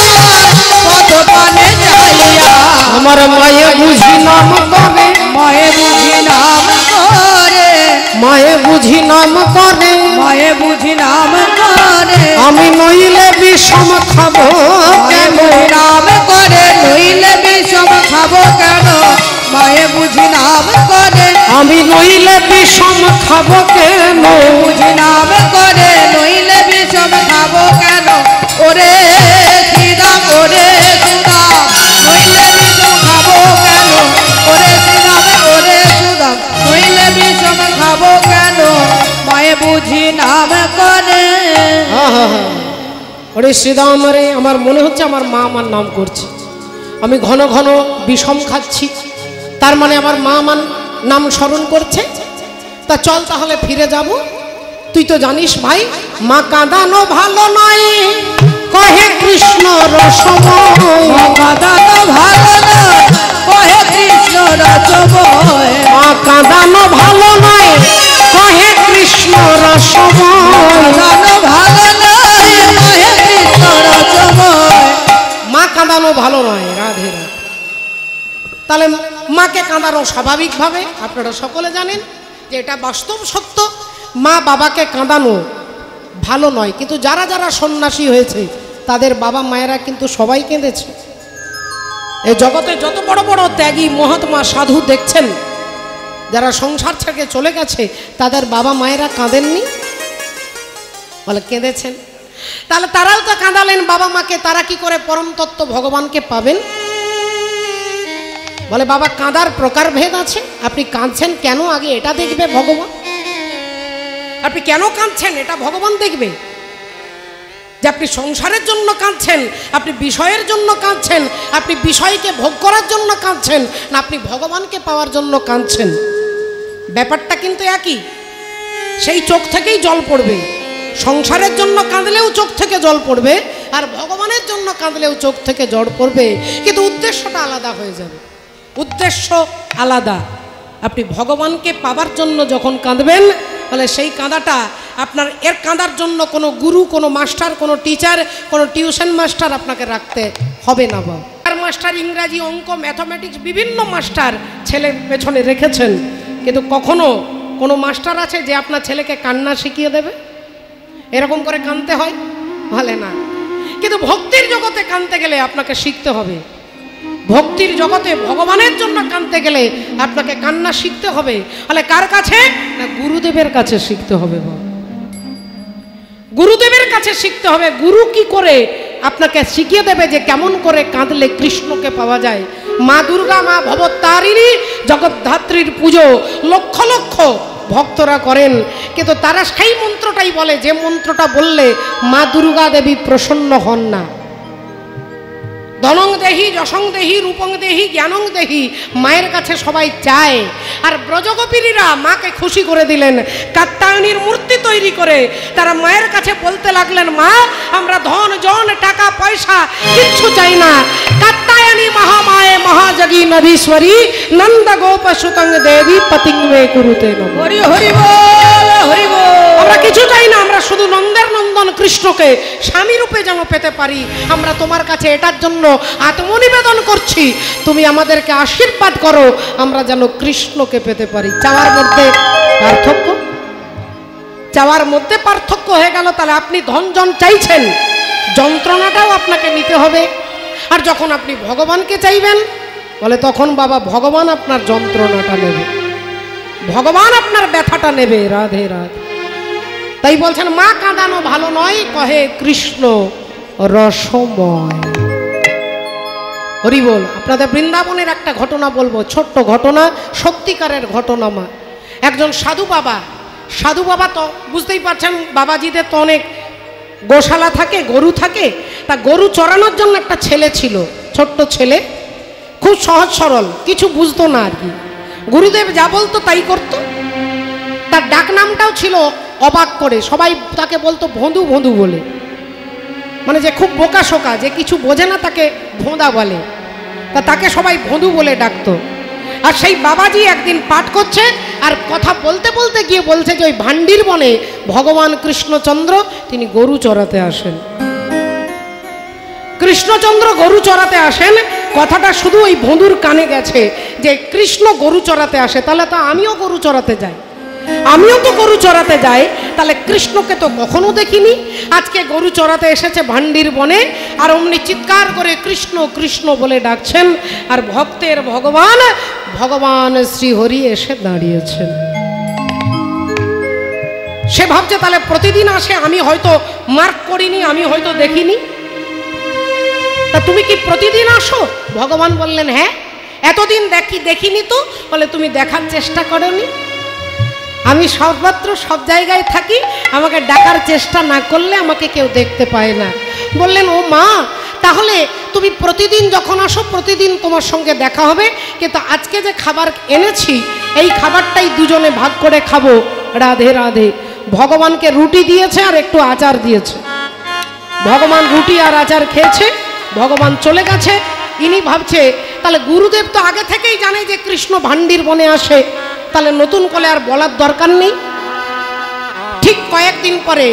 পথ পানে যাইয়া। আমার মায়ে বুঝি নাম করে, মায়ে বুঝি নাম করে, মায়ে বুঝি নাম করে, মায়ে বুঝি নাম করে, আমি নইলে বিষম খাবো মায়ে কেন? বুঝি নাম করে, নইলে বিষম খাবো কেন? মায়ে বুঝি নাম করে, আমি নইলে বিষম খাবো কেন? বুঝি নাম করে, নইলে বিষম খাবো কেন? ওরে শ্রীরাম, ওরে সুদাম, নইলে বিষম খাবো কেন? ওরে শ্রীরাম, ওরে সুদাম, নইলে বিষম খাবো কেন? মায়ে বুঝি নাম করে। ওরে শ্রীদাম রে, আমার মনে হচ্ছে আমার মা আমার নাম করছে, আমি ঘন ঘন বিষম খাচ্ছি, তার মানে আমার মা আমার নাম স্মরণ করছে। তা চল তাহলে ফিরে যাব। তুই তো জানিস ভাই, মা কাঁদানো ভালো নয়, কহে কৃষ্ণ রসময়। মা কাঁদানো ভালো নয়, কহে কৃষ্ণ রসময়। মা কাঁদানো ভালো নয়, কহে কৃষ্ণ রসময়। কাঁদানো ভালো নয়, কহে কৃষ্ণ রসময়। মা কাঁদানো ভালো নয়। রাধে রাধে। তাহলে মাকে কাঁদানো স্বাভাবিকভাবে, আপনারা সকলে জানেন যে এটা বাস্তব সত্য। মা বাবাকে কাঁদানো ভালো নয়, কিন্তু যারা যারা সন্ন্যাসী হয়েছে তাদের বাবা মায়েরা কিন্তু সবাই কেঁদেছে। এই জগতে যত বড় বড় ত্যাগী মহাত্মা সাধু দেখছেন, যারা সংসার ছেড়ে চলে গেছে, তাদের বাবা মায়েরা কাঁদেননি? বলে কেঁদেছেন। তাহলে তারাও তো কাঁদালেন বাবা মাকে, তারা কি করে পরম তত্ত্ব ভগবানকে পাবেন? বলে বাবা কাঁদার প্রকারভেদ আছে, আপনি কাঁদছেন কেন আগে এটা দেখবে ভগবান। আপনি কেন কাঁদছেন এটা ভগবান দেখবে। যে আপনি সংসারের জন্য কাঁদছেন, আপনি বিষয়ের জন্য কাঁদছেন, আপনি বিষয়কে ভোগ করার জন্য কাঁদছেন, না আপনি ভগবানকে পাওয়ার জন্য কাঁদছেন, ব্যাপারটা কিন্তু একই। সেই চোখ থেকেই জল পড়বে। সংসারের জন্য কাঁদলেও চোখ থেকে জল পড়বে, আর ভগবানের জন্য কাঁদলেও চোখ থেকে জল পড়বে, কিন্তু উদ্দেশ্যটা আলাদা হয়ে যাবে। উদ্দেশ্য আলাদা। আপনি ভগবানকে পাবার জন্য যখন কাঁদবেন, তাহলে সেই কাঁদাটা আপনার, এর কাঁদার জন্য কোনো গুরু, কোনো মাস্টার, কোনো টিচার, কোনো টিউশন মাস্টার আপনাকে রাখতে হবে না। বা আর মাস্টার ইংরাজি, অঙ্ক, ম্যাথমেটিক্স বিভিন্ন মাস্টার ছেলের পেছনে রেখেছেন, কিন্তু কখনো কোনো মাস্টার আছে যে আপনার ছেলেকে কান্না শিখিয়ে দেবে? এরকম করে কাঁদতে হয় বলে না। কিন্তু ভক্তির জগতে কাঁদতে গেলে আপনাকে শিখতে হবে। ভক্তির জগতে ভগবানের জন্য কাঁদতে গেলে আপনাকে কান্না শিখতে হবে। তাহলে কার কাছে? না গুরুদেবের কাছে শিখতে হবে। গুরুদেবের কাছে শিখতে হবে। গুরু কি করে আপনাকে শিখিয়ে দেবে যে কেমন করে কাঁদলে কৃষ্ণকে পাওয়া যায়। মা দুর্গা, মা ভবতারিণী, জগদ্ধাত্রীর পুজো লক্ষ লক্ষ ভক্তরা করেন, কিন্তু তারা সেই মন্ত্রটাই বলে যে মন্ত্রটা বললে মা দুর্গা দেবী প্রসন্ন হন না। ধনং দেহি, যশং দেহি, রূপং দেহি, জ্ঞানং দেহি, মায়ের কাছে সবাই চায়। আর ব্রজগোপীরা মাকে খুশি করে দিলেন। কাত্যায়নীর মূর্তি তৈরি করে তারা মায়ের কাছে বলতে লাগলেন, মা আমরা ধন জন টাকা পয়সা কিচ্ছু চাই না। কাত্যায়নী মহামায়ে মহাজগী নদীশ্বরী, নন্দ গোপ সুতং দেবী পতিং মে কুরুতে নমঃ। হরি হরি বল, হরি বল। আমরা কিছু চাই না, আমরা শুধু নন্দের নন্দন কৃষ্ণকে স্বামী রূপে যেন পেতে পারি। আমরা তোমার কাছে এটার জন্য আত্মনিবেদন করছি, তুমি আমাদেরকে আশীর্বাদ করো, আমরা যেন কৃষ্ণকে পেতে পারি। চাওয়ার মধ্যে পার্থক্য, চাওয়ার মধ্যে পার্থক্য হয়ে গেল। তাহলে আপনি ধন জন চাইছেন, যন্ত্রণাটাও আপনাকে নিতে হবে। আর যখন আপনি ভগবানকে চাইবেন, বলে তখন বাবা ভগবান আপনার যন্ত্রণাটা নেবে, ভগবান আপনার ব্যথাটা নেবে। রাধে রাধে। তাই বলছেন মা কাঁদানো ভালো নয়, কহে কৃষ্ণ রসময়। হরি বল। আপনাদের বৃন্দাবনের একটা ঘটনা বলবো, ছোট্ট ঘটনা, সত্যিকারের ঘটনা। মা একজন সাধু বাবা, সাধু বাবা তো বুঝতেই পারছেন, বাবাজিদের তো অনেক গোশালা থাকে, গরু থাকে। তা গরু চড়ানোর জন্য একটা ছেলে ছিল, ছোট্ট ছেলে, খুব সহজ সরল, কিছু বুঝতো না আর কি। গুরুদেব যা বলতো তাই করতো। তার ডাক নামটাও ছিল অবাক করে, সবাই তাকে বলতো ভোঁদু ভোঁদু বলে, মানে যে খুব বোকা শোকা, যে কিছু বোঝে না তাকে ভোঁদা বলে। তা তাকে সবাই ভোঁদু বলে ডাকতো। আর সেই বাবাজি একদিন পাঠ করছে, আর কথা বলতে বলতে গিয়ে বলছে যে ওই ভান্ডির বনে ভগবান কৃষ্ণচন্দ্র তিনি গরু চড়াতে আসেন। কৃষ্ণচন্দ্র গরু চড়াতে আসেন, কথাটা শুধু ওই ভোঁদুর কানে গেছে যে কৃষ্ণ গরু চড়াতে আসে, তাহলে তো আমিও গরু চড়াতে যাই, আমিও তো গরু চড়াতে যাই। তাহলে কৃষ্ণকে তো কখনো দেখিনি, আজকে গরু চড়াতে এসেছে ভান্ডির বনে। আর অমনি চিৎকার করে কৃষ্ণ কৃষ্ণ বলে ডাকছেন, আর ভক্তের ভগবান ভগবান শ্রীহরি এসে দাঁড়িয়েছেন। সে ভাবছে তাহলে প্রতিদিন আসে, আমি হয়তো মার্ক করিনি, আমি হয়তো দেখিনি। তা তুমি কি প্রতিদিন আসো? ভগবান বললেন হ্যাঁ। এতদিন দেখিনি তো? বলে তুমি দেখার চেষ্টা করোনি। আমি সর্বত্র সব জায়গায় থাকি, আমাকে ডাকার চেষ্টা না করলে আমাকে কেউ দেখতে পায় না। বললেন ও মা, তাহলে তুমি প্রতিদিন যখন আসো প্রতিদিন তোমার সঙ্গে দেখা হবে, কিন্তু আজকে যে খাবার এনেছি এই খাবারটাই দুজনে ভাগ করে খাবো। রাধে রাধে। ভগবানকে রুটি দিয়েছে আর একটু আচার দিয়েছে। ভগবান রুটি আর আচার খেয়েছে, ভগবান চলে গেছে। ইনি ভাবছে তাহলে গুরুদেব তো আগে থেকেই জানে যে কৃষ্ণ ভান্ডির বনে আসে, তাহলে নতুন করে আর বলার দরকার নেই। ঠিক কয়েকদিন পরে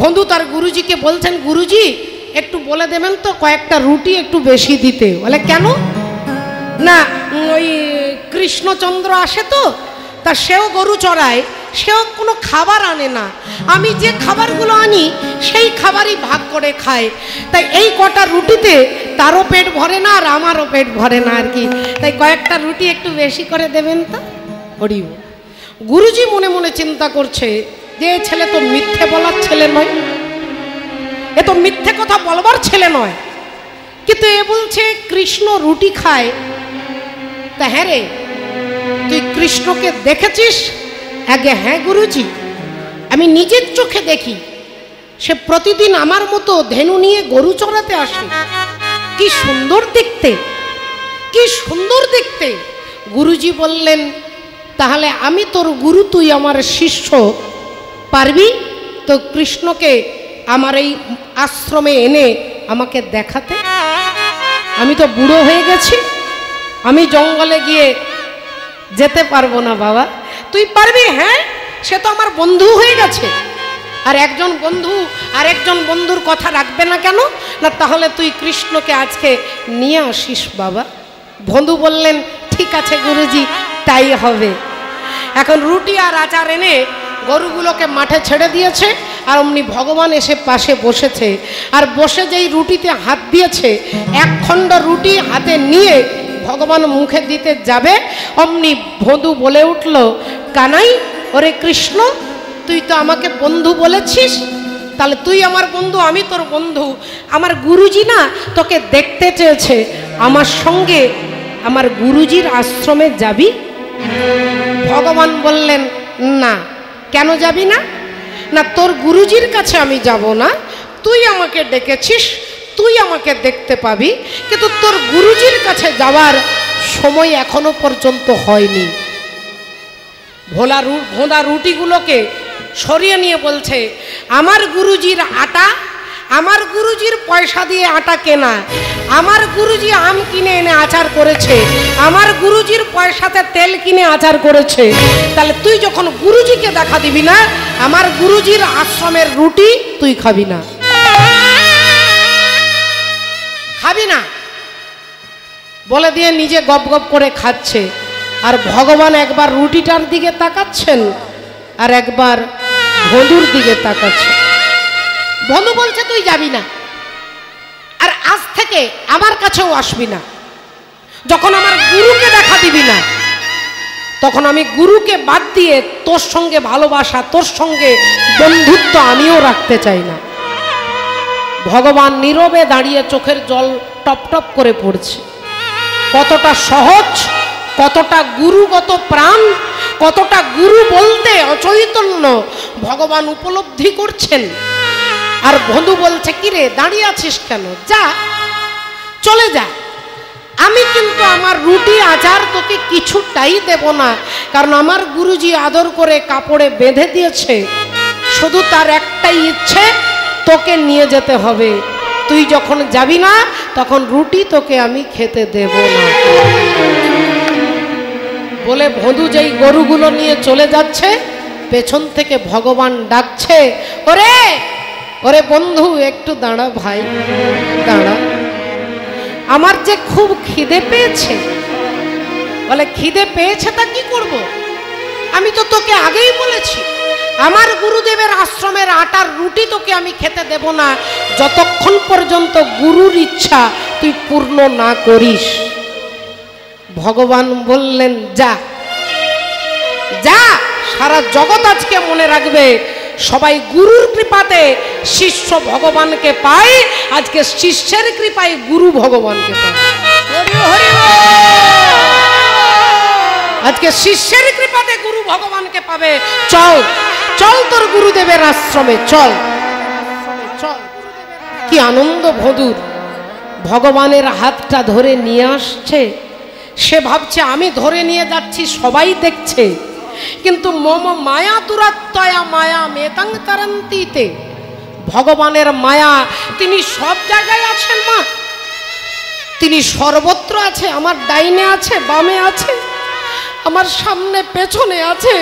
বন্ধু তার গুরুজিকে বলছেন, গুরুজি একটু বলে দেবেন তো কয়েকটা রুটি একটু বেশি দিতে। বলে কেন? না ওই কৃষ্ণচন্দ্র আসে তো, তা সেও গরু চড়ায়, সেও কোনো খাবার আনে না, আমি যে খাবারগুলো আনি সেই খাবারই ভাগ করে খায়। তাই এই কটা রুটিতে তারও পেট ভরে না আর আমারও পেট ভরে না আর কি, তাই কয়েকটা রুটি একটু বেশি করে দেবেন তো। হরি। গুরুজি মনে মনে চিন্তা করছে যে ছেলে তো মিথ্যে বলার ছেলে নয়, তো মিথ্যে কথা বলবার ছেলে নয়, কিন্তু এ বলছে কৃষ্ণ রুটি খায়। তা হ্যাঁ রে, তুই কৃষ্ণকে দেখেছিস? আগে হ্যাঁ গুরুজি, আমি নিজের চোখে দেখি। সে প্রতিদিন আমার মতো ধেনু নিয়ে গরু চড়াতে আসে। কি সুন্দর দেখতে, কি সুন্দর দেখতে। গুরুজি বললেন, তাহলে আমি তোর গুরু, তুই আমার শিষ্য, পারবি তো কৃষ্ণকে আমার এই আশ্রমে এনে আমাকে দেখাতে? আমি তো বুড়ো হয়ে গেছি, আমি জঙ্গলে গিয়ে যেতে পারবো না বাবা। তুই পারবি? হ্যাঁ, সে তো আমার বন্ধু হয়ে গেছে, আর একজন বন্ধু আর একজন বন্ধুর কথা রাখবে না কেন? না তাহলে তুই কৃষ্ণকে আজকে নিয়ে আসিস বাবা। বন্ধু বললেন, ঠিক আছে গুরুজি, তাই হবে। এখন রুটি আর আচার এনে গরুগুলোকে মাঠে ছেড়ে দিয়েছে, আর অমনি ভগবান এসে পাশে বসেছে। আর বসে যেই রুটিতে হাত দিয়েছে, এক খণ্ড রুটি হাতে নিয়ে ভগবান মুখে দিতে যাবে, অমনি বন্ধু বলে উঠল, কানাই, ওরে কৃষ্ণ, তুই তো আমাকে বন্ধু বলেছিস, তাহলে তুই আমার বন্ধু, আমি তোর বন্ধু। আমার গুরুজি না তোকে দেখতে চেয়েছে, আমার সঙ্গে আমার গুরুজির আশ্রমে যাবি? ভগবান বললেন, না। কেন যাবি না? না, তোর গুরুজির কাছে আমি যাব না, তুই আমাকে ডেকেছিস, তুই আমাকে দেখতে পাবি, কিন্তু তোর গুরুজির কাছে যাওয়ার সময় এখনো পর্যন্ত হয়নি। ভোঁদা রুটিগুলোকে সরিয়ে নিয়ে বলছে, আমার গুরুজির আটা, আমার গুরুজির পয়সা দিয়ে আটা কেনা, আমার গুরুজি আম কিনে এনে আচার করেছে, আমার গুরুজির পয়সাতে তেল কিনে আচার করেছে। তাহলে তুই যখন গুরুজিকে দেখা দিবি না, আমার গুরুজির আশ্রমের রুটি তুই খাবি না, খাবি না বলে দিয়ে নিজে গপ গপ করে খাচ্ছে। আর ভগবান একবার রুটিটার দিকে তাকাচ্ছেন, আর একবার বন্ধুর দিকে তাকাচ্ছে। বন্ধু বলছে, তুই যাবি না, আর আজ থেকে আমার কাছেও আসবি না। যখন আমার গুরুকে দেখা দিবি না, তখন আমি গুরুকে বাদ দিয়ে তোর সঙ্গে ভালোবাসা, তোর সঙ্গে বন্ধুত্ব আমিও রাখতে চাই না। ভগবান নীরবে দাঁড়িয়ে চোখের জল টপ টপ করে পড়ছে। কতটা সহজ, কতটা গুরুগত প্রাণ, কতটা গুরু বলতে অচৈতন্য ভগবান উপলব্ধি করছেন। আর বন্ধু বলছে, কিরে দাঁড়িয়ে আছিস কেন? যা, চলে যা। আমি কিন্তু আমার রুটি আচার তোকে কিছুটাই দেব না, কারণ আমার গুরুজি আদর করে কাপড়ে বেঁধে দিয়েছে। শুধু তার একটাই ইচ্ছে, তোকে নিয়ে যেতে হবে। তুই যখন যাবি না, তখন রুটি তোকে আমি খেতে দেব না। বলে বন্ধু যেই গরুগুলো নিয়ে চলে যাচ্ছে, পেছন থেকে ভগবান ডাকছে, ওরে ওরে বন্ধু, একটু দাঁড়া ভাই, দাঁড়া, আমার যে খুব খিদে পেয়েছে। বলে, খিদে পেয়েছে তা কি করব? আমি তো তোকে আগেই বলেছি, আমার গুরুদেবের আশ্রমের আটার রুটি তোকে আমি খেতে দেব না, যতক্ষণ পর্যন্ত গুরুর ইচ্ছা তুই পূর্ণ না করিস। ভগবান বললেন, যা যা, সারা জগৎ আজকে মনে রাখবে, সবাই গুরুর কৃপাতে শিষ্য ভগবানকে পায়, আজকে শিষ্যের কৃপায় গুরু ভগবানকে পায়। আজকে শিষ্যের কৃপাতে গুরু ভগবানকে পাবে। চল চল তোর গুরুদেবের আশ্রমে চল, চল। কি আনন্দ বন্ধুর, ভগবানের হাতটা ধরে নিয়ে আসছে। সে ভাবছে আমি ধরে নিয়ে যাচ্ছি, সবাই দেখছে, কিন্তু মম মায়া দুরাত্ময়া মায়া মেতাং তারন্তিতে। ভগবানের মায়া, তিনি সব জায়গায় আছেন মা, তিনি সর্বত্র আছে। আমার ডাইনে আছে, বামে আছে, আমার সামনে পেছনে আছে,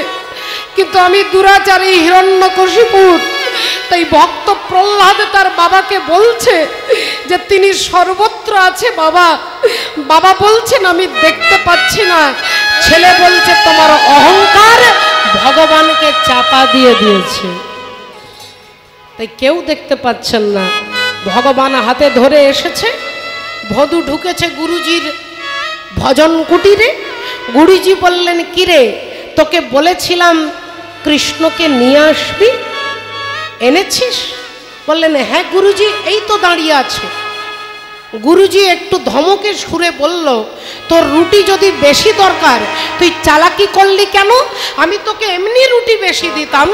কিন্তু আমি দুরাচারী হিরণ্যকশিপুর। তাই ভক্ত প্রহ্লাদ তার বাবাকে বলছে যে তিনি সর্বত্র আছে বাবা। বাবা বলছেন আমি দেখতে পাচ্ছি না। ছেলে বলছে তোমার অহংকার ভগবানকে চাপা দিয়ে দিয়েছে, তাই কেউ দেখতে পাচ্ছেন না। ভগবান হাতে ধরে এসেছে, বধূ ঢুকেছে গুরুজির ভজন কুটিরে। গুরুজি বললেন, কিরে তোকে বলেছিলাম কৃষ্ণকে নিয়ে আসবি, এনেছিস? বললেন হ্যাঁ গুরুজি, এই তো দাঁড়িয়ে আছে। গুরুজি একটু ধমকে সুরে বলল, তোর রুটি যদি বেশি দরকার তুই চালাকি করলি কেন? আমি তোকে এমনি রুটি বেশি দিতাম,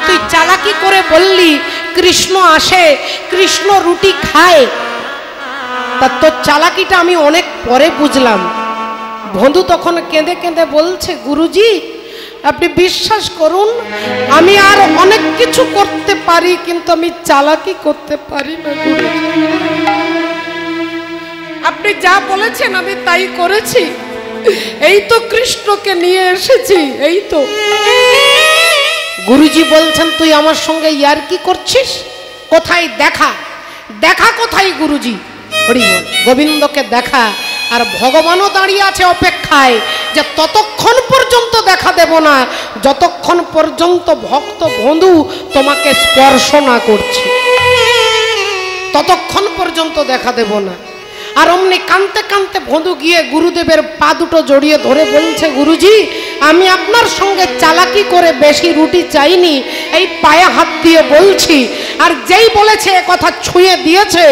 তুই চালাকি করে বললি কৃষ্ণ আসে, কৃষ্ণ রুটি খায়। তা তোর চালাকিটা আমি অনেক পরে বুঝলাম। বন্ধু তখন কেঁদে কেঁদে বলছে, গুরুজি আপনি বিশ্বাস করুন, আমি আর অনেক কিছু করতে পারি কিন্তু আমি চালাকি করতে পারি না গুরুজি। আপনি যা বলেছেন আমি তাই করেছি, এই তো কৃষ্ণকে নিয়ে এসেছি, এই তো। গুরুজি বলছেন তুই আমার সঙ্গে ইয়ার্কি করছিস? কোথায় দেখা? দেখা কোথায় গুরুজি? হরি বল, গোবিন্দকে দেখা। আর ভগবানও দাঁড়িয়ে আছে অপেক্ষায় যে ততক্ষণ পর্যন্ত দেখা দেব না যতক্ষণ পর্যন্ত ভক্ত বন্ধু তোমাকে স্পর্শ না করছে, ততক্ষণ পর্যন্ত দেখা দেব না। আর অমনি কাঁদতে কাঁদতে বন্ধু গিয়ে গুরুদেবের পা দুটো জড়িয়ে ধরে বলছে, গুরুজি আমি আপনার সঙ্গে চালাকি করে বেশি রুটি চাইনি, এই পায়ে হাত দিয়ে বলছি। আর যেই বলেছে এ কথা ছুঁয়ে দিয়েছে,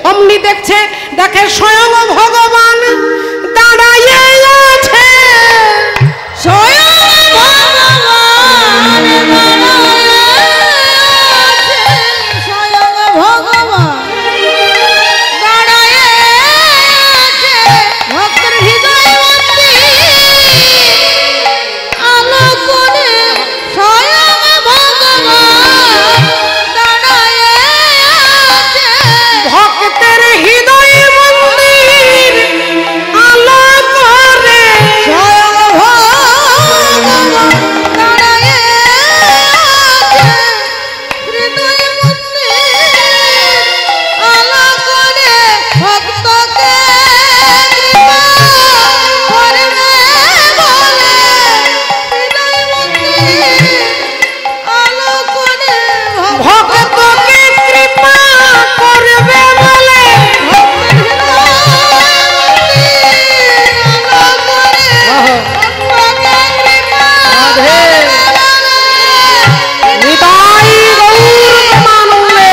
অমনি দেখে স্বয়ং ভগবান দাঁড়াইয়ে আছে। স্বয়ং ভগবান স্বয়ং ভগবান দাঁড়ায়ে আছে, ভক্তের হৃদয় আলো করে স্বয়ং ভগবান দাঁড়ায়ে আছে, ভক্তের হৃদয় মন্দির আলো করে স্বয়ং ভগবান দাঁড়ায়ে আছে, হৃদয় মন্দির আলো করে ভক্তকে কৃপা করবে বলে, হৃদয় মন্দির আলো করে ভক্তকে কৃপা করবে বলে নিতাই গৌর প্রেমানন্দে।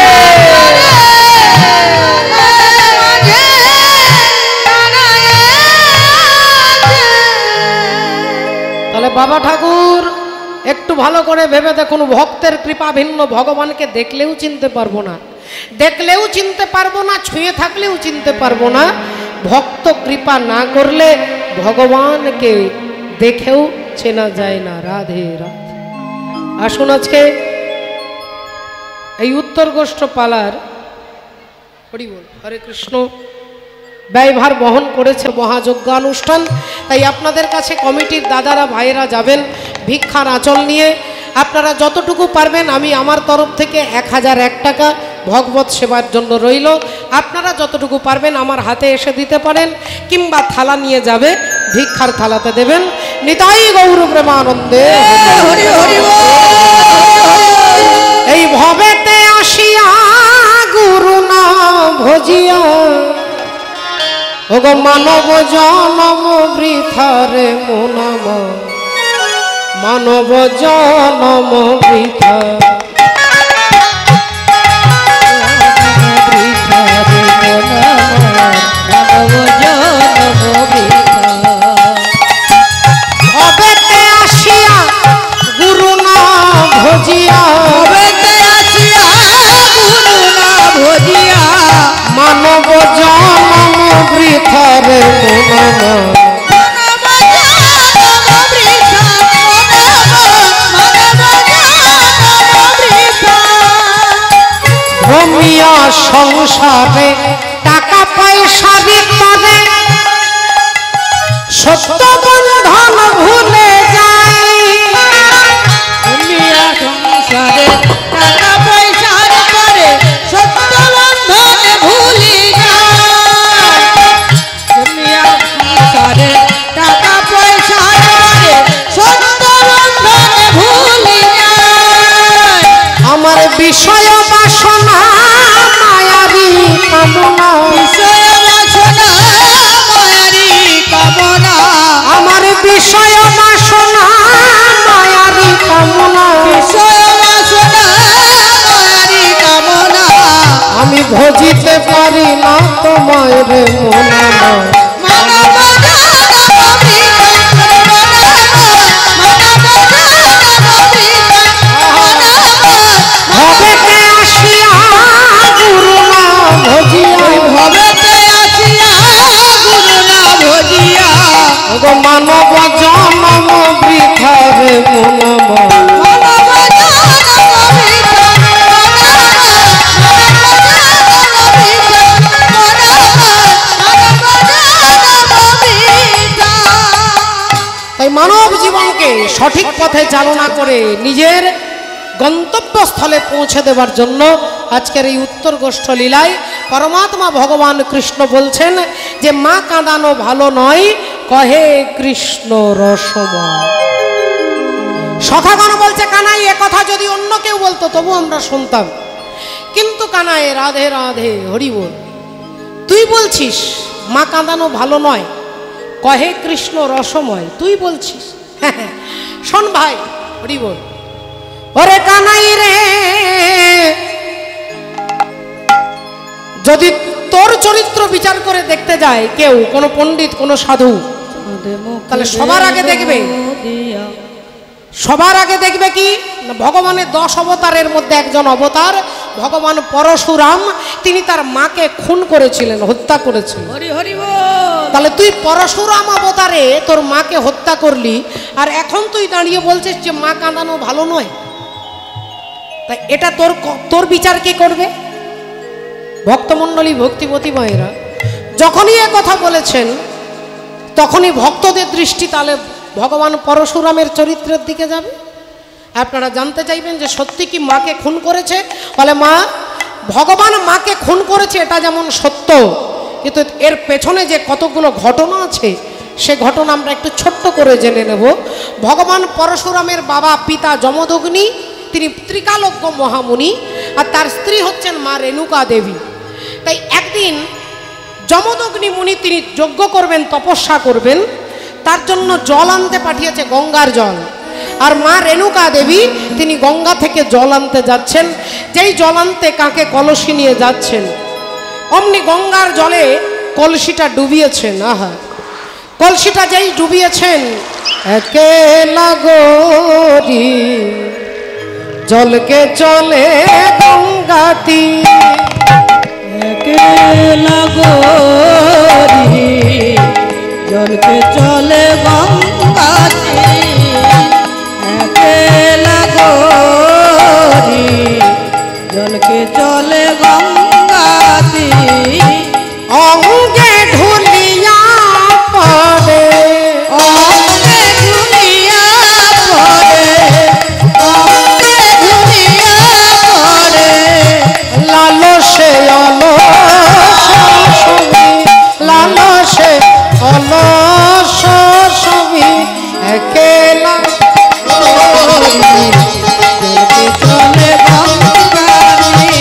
তাহলে বাবা ঠাকুর একটু ভালো করে ভেবে দেখুন, ভক্তের কৃপা ভিন্ন, ভগবানকে দেখলেও চিনতে পারবো না, দেখলেও চিনতে পারবো না, ছুঁয়ে থাকলেও চিনতে পারবো না। ভক্ত কৃপা না করলে ভগবানকে দেখেও চেনা যায় না। রাধে রাধে। আসুন আজকে এই উত্তর গোষ্ঠ পালার হরি বল হরে কৃষ্ণ ব্যয়ভার বহন করেছে মহাযজ্ঞানুষ্ঠান। তাই আপনাদের কাছে কমিটির দাদারা ভাইয়েরা যাবেন ভিক্ষার আঁচল নিয়ে। আপনারা যতটুকু পারবেন, আমি আমার তরফ থেকে 1001 টাকা ভগবত সেবার জন্য রইল। আপনারা যতটুকু পারবেন আমার হাতে এসে দিতে পারেন, কিংবা থালা নিয়ে যাবে, ভিক্ষার থালাতে দেবেন। নিতাই গৌর প্রেমানন্দে। হরি হরি এই ভবেতে আসিয়া গুরু না ভজিয়া, ওগো মানব জনম বৃথারে মনম, মানব জনম বৃথা। ভবেতে আসিয়া গুরু না ভজিয়া, মানব জনম বৃথারে মনম, ভূমিয়া সংসারে টাকা পয়সা বিপদে, সত্য বন্ধন ভুলে যায়। দুনিয়া সংসারে টাকা পয়সার পরে সত্য বন্ধন ভুলি যায়, দুনিয়া সংসারে টাকা পয়সার পরে সত্য বন্ধন ভুলি যায়। আমার বিষয় বাসনা মায়ারি কামনা, বিষয় বাসনা মায়ারি কামনা, আমার বিষয় বাসনা মায়ারি কামনা, বিষয় বাসনা মায়ারি কামনা, ভজিতে পারি না তোমায় রে মন আমার। ভবেতে আসিয়া গুরু না ভজিয়া গো মানব জন্ম বৃথা রে মন আমার। তাই মানব জীবনকে সঠিক পথে চালনা করে নিজের গন্তব্যস্থলে পৌঁছে দেবার জন্য আজকের এই উত্তর গোষ্ঠ লীলায় পরমাত্মা ভগবান কৃষ্ণ বলছেন যে মা কাঁদানো ভালো নয়, কহে কৃষ্ণ রসময়। সখাগণ বলছে কানাই এ কথা যদি অন্য কেউ বলতো তবু আমরা শুনতাম, কিন্তু কানাই রাধে রাধে হরি বল, তুই বলছিস মা কাঁদানো ভালো নয়, কহে কৃষ্ণ রসময়, তুই বলছিস। শোন ভাই হরি বল, ওরে কানাই রে, যদি তোর চরিত্র বিচার করে দেখতে যায় কেউ, কোনো পণ্ডিত কোনো সাধু, তাহলে সবার আগে দেখবে কি না, ভগবানের 10 অবতারের মধ্যে একজন অবতার ভগবান পরশুরাম, তিনি তার মাকে খুন করেছিলেন, হত্যা করেছিলেন। তাহলে তুই পরশুরাম অবতারে তোর মাকে হত্যা করলি, আর এখন তুই দাঁড়িয়ে বলছিস যে মা কাঁদানো ভালো নয়। তাই এটা তোর বিচার কে করবে? ভক্তমণ্ডলী ভক্তিবতী মায়েরা যখনই এ কথা বলেছেন, তখনই ভক্তদের দৃষ্টি তাহলে ভগবান পরশুরামের চরিত্রের দিকে যাবে। আপনারা জানতে চাইবেন যে সত্যি কি মাকে খুন করেছে? বলে মা, ভগবান মাকে খুন করেছে এটা যেমন সত্য, কিন্তু এর পেছনে যে কতগুলো ঘটনা আছে সে ঘটনা আমরা একটু ছোট্ট করে জেনে নেব। ভগবান পরশুরামের বাবা পিতা যমদগ্নি, তিনি ত্রিকালজ্ঞ মহামুনি, আর তার স্ত্রী হচ্ছেন মা রেণুকা দেবী। তাই একদিন যমদগ্নি মুনি তিনি যজ্ঞ করবেন, তপস্যা করবেন, তার জন্য জল আনতে পাঠিয়েছে, গঙ্গার জল। আর মা রেণুকা দেবী তিনি গঙ্গা থেকে জল আনতে যাচ্ছেন। যেই জল আনতে কাকে কলসি নিয়ে যাচ্ছেন, অমনি গঙ্গার জলে কলসিটা ডুবিয়েছেন। আহা, কলসিটা যেই ডুবিয়েছেন, একেলা গরি জলকে চলে গঙ্গাতি, একেলা গরি জলকে চলে গঙ্গাতি, একেলা গরি জলকে চলে গঙ্গাতি, অঙ্গে ঢুলিয়া পড়ে, অঙ্গে ধুলিয়া পড়ে, অঙ্গে ধুলিয়া পড়ে, লালসে অলস ছবি, লালসে অলস ছবি, একেলা জলকে চলে গঙ্গাতি,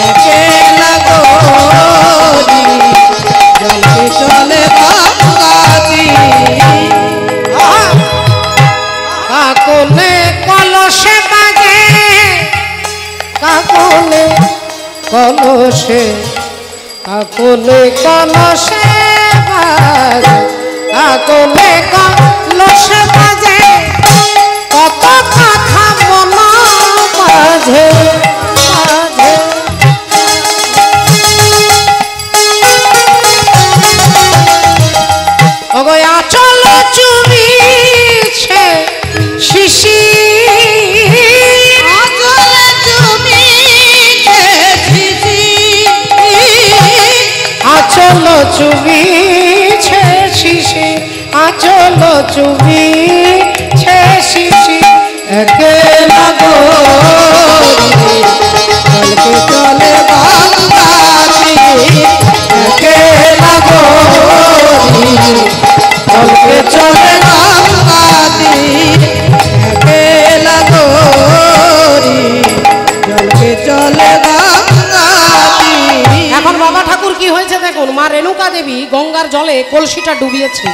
একেলা গরি জলকে চলে গঙ্গাতি, কাকনে কলসে বাজে, কাকনে কলসে, কাকনে কলসে বাজে, কাকনে কলসে বাজে, কত কথা মনা মাঝে মাঝে। ওগো আচল চুমিছে শিশির, আচলে চুমিছে শিশির, আচল চুমিছে শিশির, আচল চুমিছে শিশির, একেলা গরি জলকে চলে গঙ্গাতি, একেলা গরি জলকে চলে গঙ্গাতি, একেলা গরি জলকে চলে গঙ্গাতি। এখন বাবা ঠাকুর কি হয়েছে দেখুন, মা রেণুকা দেবী গঙ্গার জলে কলসিটা ডুবিয়েছে,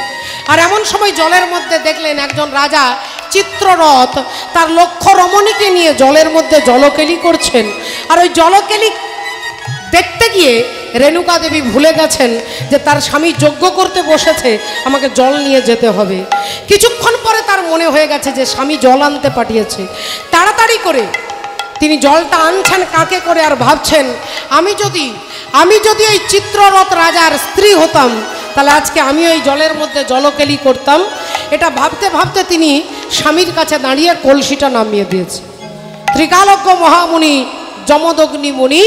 আর এমন সময় জলের মধ্যে দেখলেন একজন রাজা চিত্ররথ তার লক্ষ্য রমণীকে নিয়ে জলের মধ্যে জলকেলি করছেন। আর ওই জলকেলি গিয়ে রেণুকা দেবী ভুলে গেছেন যে তার স্বামী যজ্ঞ করতে বসেছে, আমাকে জল নিয়ে যেতে হবে। কিছুক্ষণ পরে তার মনে হয়ে গেছে যে স্বামী জল আনতে পাঠিয়েছে। তাড়াতাড়ি করে তিনি জলটা আনছেন কাকে করে, আর ভাবছেন আমি যদি এই চিত্ররথ রাজার স্ত্রী হতাম তাহলে আজকে আমি ওই জলের মধ্যে জলকেলি করতাম। এটা ভাবতে ভাবতে তিনি স্বামীর কাছে দাঁড়িয়ে কলসিটা নামিয়ে দিয়েছে। ত্রিকালজ্ঞ মহামুনি যমদগ্নি মুনি,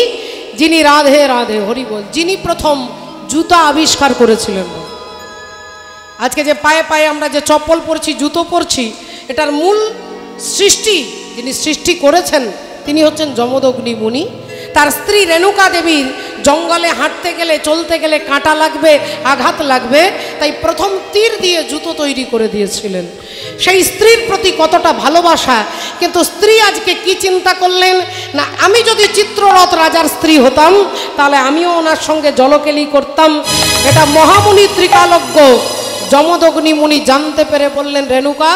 যিনি রাধে রাধে হরি বল, যিনি প্রথম জুতা আবিষ্কার করেছিলেন। আজকে যে পায়ে পায়ে আমরা যে চপ্পল পরছি, জুতো পরছি, এটার মূল সৃষ্টি যিনি সৃষ্টি করেছেন তিনি হচ্ছেন যমদগ্নি মুনি। তার স্ত্রী রেণুকা দেবীর জঙ্গলে হাঁটতে গেলে চলতে গেলে কাঁটা লাগবে, আঘাত লাগবে, তাই প্রথম তীর দিয়ে জুতো তৈরি করে দিয়েছিলেন। সেই স্ত্রীর প্রতি কতটা ভালোবাসা। কিন্তু স্ত্রী আজকে কি চিন্তা করলেন না, আমি যদি চিত্ররথ রাজার স্ত্রী হতাম তাহলে আমিও ওনার সঙ্গে জলকেলি করতাম। এটা মহামুনি ত্রিকালজ্ঞ যমদগ্নি মুনি জানতে পেরে বললেন, রেণুকা,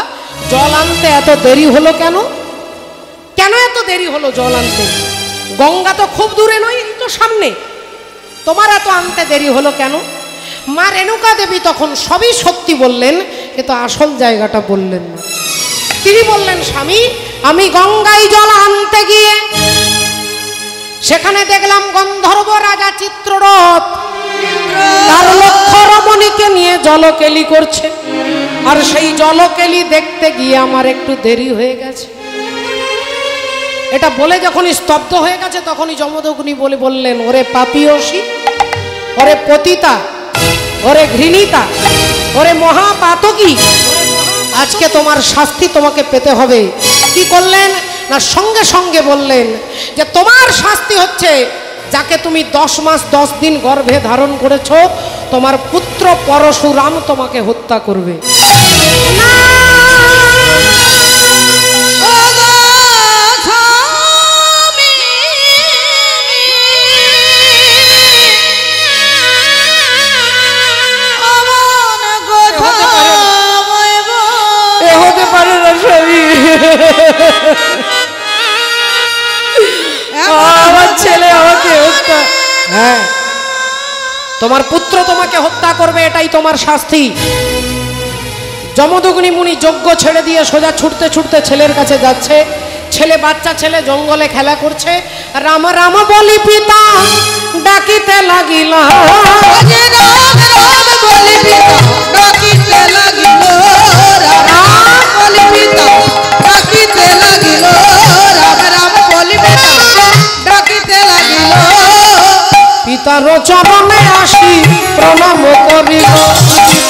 জল আনতে এত দেরি হলো কেন? কেন এত দেরি হলো জল আনতে? গঙ্গা তো খুব দূরে নয়, এই তো সামনে, তোমার এত আনতে দেরি হলো কেন? মা রেণুকা দেবী তখন সবই সত্যি বললেন, কিন্তু আসল জায়গাটা বললেন না। তিনি বললেন, স্বামী, আমি গঙ্গায় জল আনতে গিয়ে সেখানে দেখলাম গন্ধর্ব রাজা চিত্ররথ তার লক্ষ রমণীকে নিয়ে জলকেলি করছে, আর সেই জলকেলি দেখতে গিয়ে আমার একটু দেরি হয়ে গেছে। এটা বলে যখনই স্তব্ধ হয়ে গেছে তখনই যমদগ্নি বললেন, ওরে পাপিয়সী, ওরে পতিতা, ওরে ঘৃণিতা, ওরে মহাপাতকী, আজকে তোমার শাস্তি তোমাকে পেতে হবে। কি করলেন না, সঙ্গে সঙ্গে বললেন যে তোমার শাস্তি হচ্ছে যাকে তুমি 10 মাস 10 দিন গর্ভে ধারণ করেছো, তোমার পুত্র পরশুরাম তোমাকে হত্যা করবে। আমার ছেলে আমাকে হত্যা, হ্যাঁ, তোমার পুত্র তোমাকে হত্যা করবে, এটাই তোমার শাস্তি। যমদগ্নি মুনি যজ্ঞ ছেড়ে দিয়ে সোজা ছুটতে ছুটতে ছেলের কাছে যাচ্ছে। ছেলে, বাচ্চা ছেলে জঙ্গলে খেলা করছে। রাম রাম বলি পিতা ডাকিতে লাগিল, পিতার চরণে আসি প্রণাম করিল,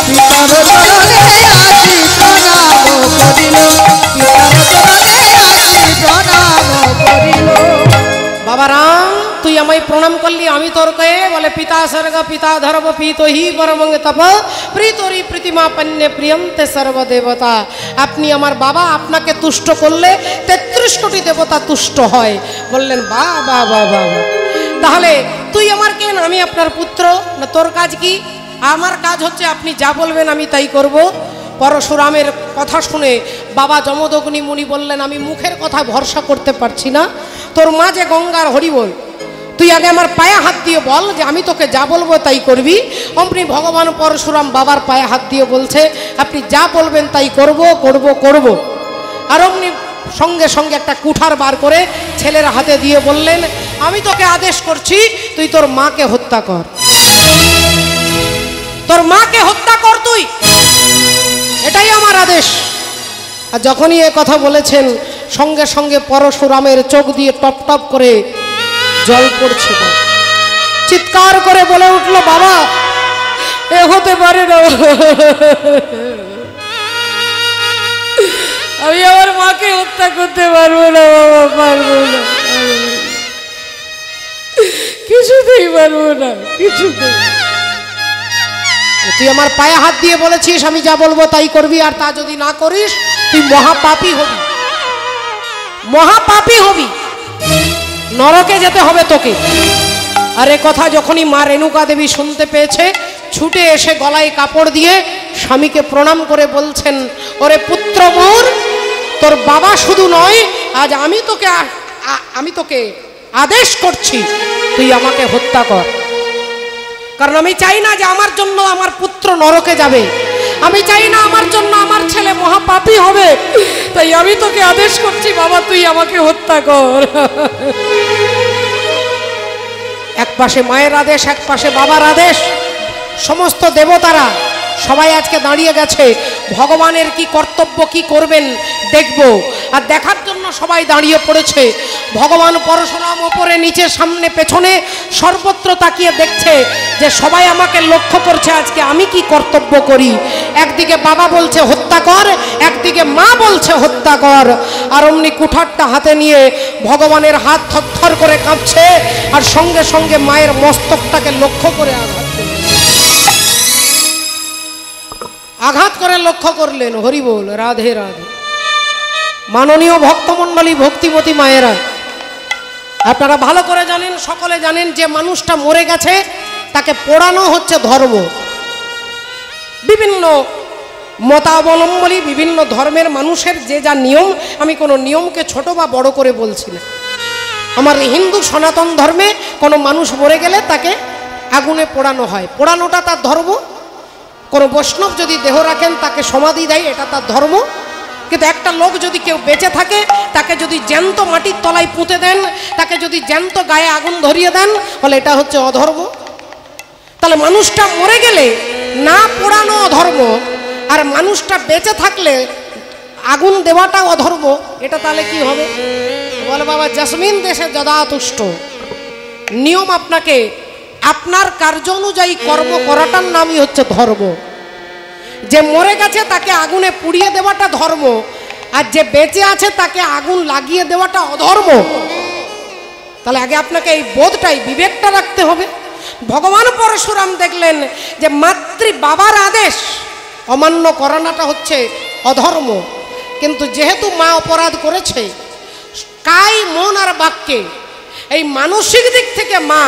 পিতার চরণে আসি প্রণাম করিল, পিতার চরণে আসি প্রণাম করিল। বাবা রাম, তুই আমায় প্রণাম করলি, আমি তোর কে? বলে, পিতা স্বর্গ পিতা ধর্ম পিতহি পরমং তপ প্রীতরি প্রীতিমা পণ্যে প্রিয়ন্তে সর্বদেবতা। আপনি আমার বাবা, আপনাকে তুষ্ট করলে 33 কোটি দেবতা তুষ্ট হয়। বললেন, বা বা বা বা, তাহলে তুই আমার কেন? আমি আপনার পুত্র না? তোর কাজ কি? আমার কাজ হচ্ছে আপনি যা বলবেন আমি তাই করব। পরশুরামের কথা শুনে বাবা যমদগ্নি মুনি বললেন, আমি মুখের কথা ভরসা করতে পারছি না। তোর মা যে গঙ্গার হরিবোল, তুই আগে আমার পায়ে হাত দিয়ে বল যে আমি তোকে যা বলবো তাই করবি। অমনি ভগবান পরশুরাম বাবার পায়ে হাত দিয়ে বলছে, আপনি যা বলবেন তাই করব করব করব। আর অমনি সঙ্গে সঙ্গে একটা কুঠার বার করে ছেলের হাতে দিয়ে বললেন, আমি তোকে আদেশ করছি, তুই তোর মাকে হত্যা কর, তোর মাকে হত্যা কর তুই, এটাই আমার আদেশ। আর যখনই এ কথা বলেছেন সঙ্গে সঙ্গে পরশুরামের চোখ দিয়ে টপ টপ করে জল পড়ছে। চিৎকার করে বলে উঠল, বাবা, এ হতে পারে না, আমি আমার মাকে হত্যা করতে পারবো না বাবা, পারবো না, কিছুতেই পারবো না, কিছুতেই। তুই আমার পায়ে হাত দিয়ে বলেছিস আমি যা বলবো তাই করবি, আর তা যদি না করিস তুই মহাপাপী হবি, মহাপাপী হবি, নরকে যেতে হবে তোকে। আর এ কথা যখনই মা রেণুকা দেবী শুনতে পেয়েছে, ছুটে এসে গলায় কাপড় দিয়ে স্বামীকে প্রণাম করে বলছেন, ওরে পুত্র মোর, তোর বাবা শুধু নয়, আজ আমি তোকে আদেশ করছি তুই আমাকে হত্যা কর। কারণ আমি চাই না যে আমার জন্য আমার পুত্র নরকে যাবে, আমি চাই না আমার জন্য আমার ছেলে মহাপাপী হবে, তাই আমি তোকে আদেশ করছি বাবা তুই আমাকে হত্যা কর। এক পাশে মায়ের আদেশ, এক পাশে বাবার আদেশ। সমস্ত দেবতারা সবাই আজকে দাঁড়িয়ে গেছে, ভগবানের কি কর্তব্য, কি করবেন দেখব, আর দেখার জন্য সবাই দাঁড়িয়ে পড়েছে। ভগবান পরশুরাম ওপরে নিচে সামনে পেছনে সর্বত্র তাকিয়ে দেখছে যে সবাই আমাকে লক্ষ্য করছে আজকে আমি কি কর্তব্য করি। একদিকে বাবা বলছে হত্যা কর, একদিকে মা বলছে হত্যা কর, আর অমনি কুঠারটা হাতে নিয়ে ভগবানের হাত থরথর করে কাঁপছে, আর সঙ্গে সঙ্গে মায়ের মস্তকটাকে লক্ষ্য করে আঘাত করে লক্ষ্য করলেন। হরি বল, রাধে রাধে। মাননীয় ভক্তমণ্ডলী, ভক্তিমতী মায়েরা, আপনারা ভালো করে জানেন, সকলে জানেন যে মানুষটা মরে গেছে তাকে পোড়ানো হচ্ছে ধর্ম। বিভিন্ন মতাবলম্বী বিভিন্ন ধর্মের মানুষের যে যা নিয়ম, আমি কোনো নিয়মকে ছোট বা বড় করে বলছি না। আমার হিন্দু সনাতন ধর্মে কোনো মানুষ মরে গেলে তাকে আগুনে পোড়ানো হয়, পোড়ানোটা তার ধর্ম। কোনো বৈষ্ণব যদি দেহ রাখেন তাকে সমাধি দেয়, এটা তার ধর্ম। কিন্তু একটা লোক যদি কেউ বেঁচে থাকে তাকে যদি জ্যান্ত মাটির তলায় পুঁতে দেন, তাকে যদি জ্যান্ত গায়ে আগুন ধরিয়ে দেন, বলে এটা হচ্ছে অধর্ম। তাহলে মানুষটা মরে গেলে না পোড়ানো অধর্ম, আর মানুষটা বেঁচে থাকলে আগুন দেওয়াটা অধর্ম, এটা তাহলে কি হবে? বলে বাবা জসমিন দেশে যদাতুষ্ট, নিয়ম আপনাকে আপনার কার্য অনুযায়ী কর্ম করাটার নামই হচ্ছে ধর্ম। যে মরে গেছে তাকে আগুনে পুড়িয়ে দেওয়াটা ধর্ম, আর যে বেঁচে আছে তাকে আগুন লাগিয়ে দেওয়াটা অধর্ম। তাহলে আগে আপনাকে এই বোধটাই, বিবেকটা রাখতে হবে। ভগবান পরশুরাম দেখলেন যে মাতৃ বাবার আদেশ অমান্য করানোটা হচ্ছে অধর্ম, কিন্তু যেহেতু মা অপরাধ করেছে কায় মন আর বাক্যে, এই মানসিক দিক থেকে মা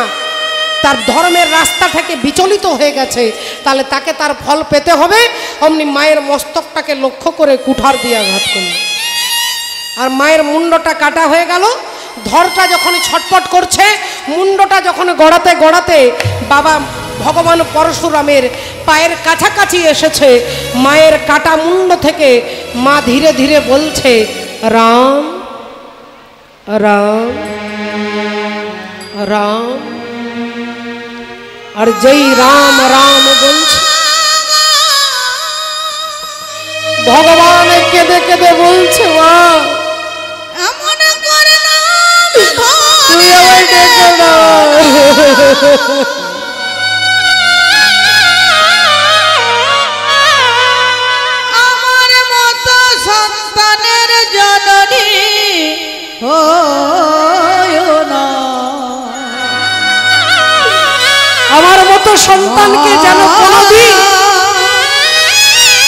তার ধর্মের রাস্তা থেকে বিচলিত হয়ে গেছে, তাহলে তাকে তার ফল পেতে হবে। অমনি মায়ের মস্তকটাকে লক্ষ্য করে কুঠার দিয়ে আঘাত করল, আর মায়ের মুন্ডটা কাটা হয়ে গেল। ধরটা যখন ছটপট করছে, মুন্ডটা যখন গড়াতে গড়াতে বাবা ভগবান পরশুরামের পায়ের কাছাকাছি এসেছে, মায়ের কাটা মুন্ড থেকে মা ধীরে ধীরে বলছে রাম রাম রাম। আর যেই রাম রাম বলছে, ভগবান কেঁদে কেঁদে বলছে মা তুই আমায় ডেকে না। আমার মতো সন্তানের জননী হয়ো না, আমার মতো সন্তানকে যেন কোনোদিন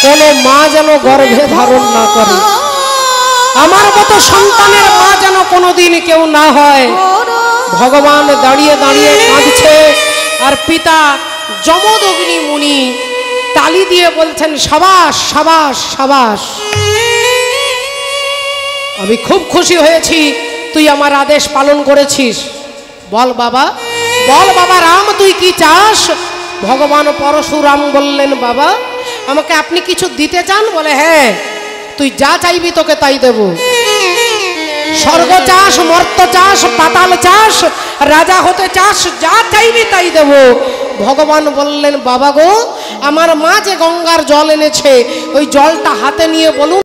কোনো মা যেন গর্ভে ধারণ না করে, আমার মতো সন্তানের মা যেন কোনোদিন কেউ না হয়। ভগবান দাঁড়িয়ে দাঁড়িয়ে কাঁদছে, আর পিতা যমদগ্নি মুনি তালি দিয়ে বলছেন সাবাস সাবাস সাবাস। আমি খুব খুশি হয়েছি তুই আমার আদেশ পালন করেছিস। বল বাবা, বল বাবা রাম তুই কি চাস? ভগবান পরশুরাম বললেন বাবা আমাকে আপনি কিছু দিতে চান? বলে হ্যাঁ, তুই যা চাইবি তোকে তাই দেব। স্বর্গ চাস, মর্ত চাস, পাতাল চাস, রাজা হতে চাস, যা চাইবি তাই দেব। ভগবান বললেন বাবা গো, আমার মা যে গঙ্গার জল এনেছে ওই জলটা হাতে নিয়ে বলুন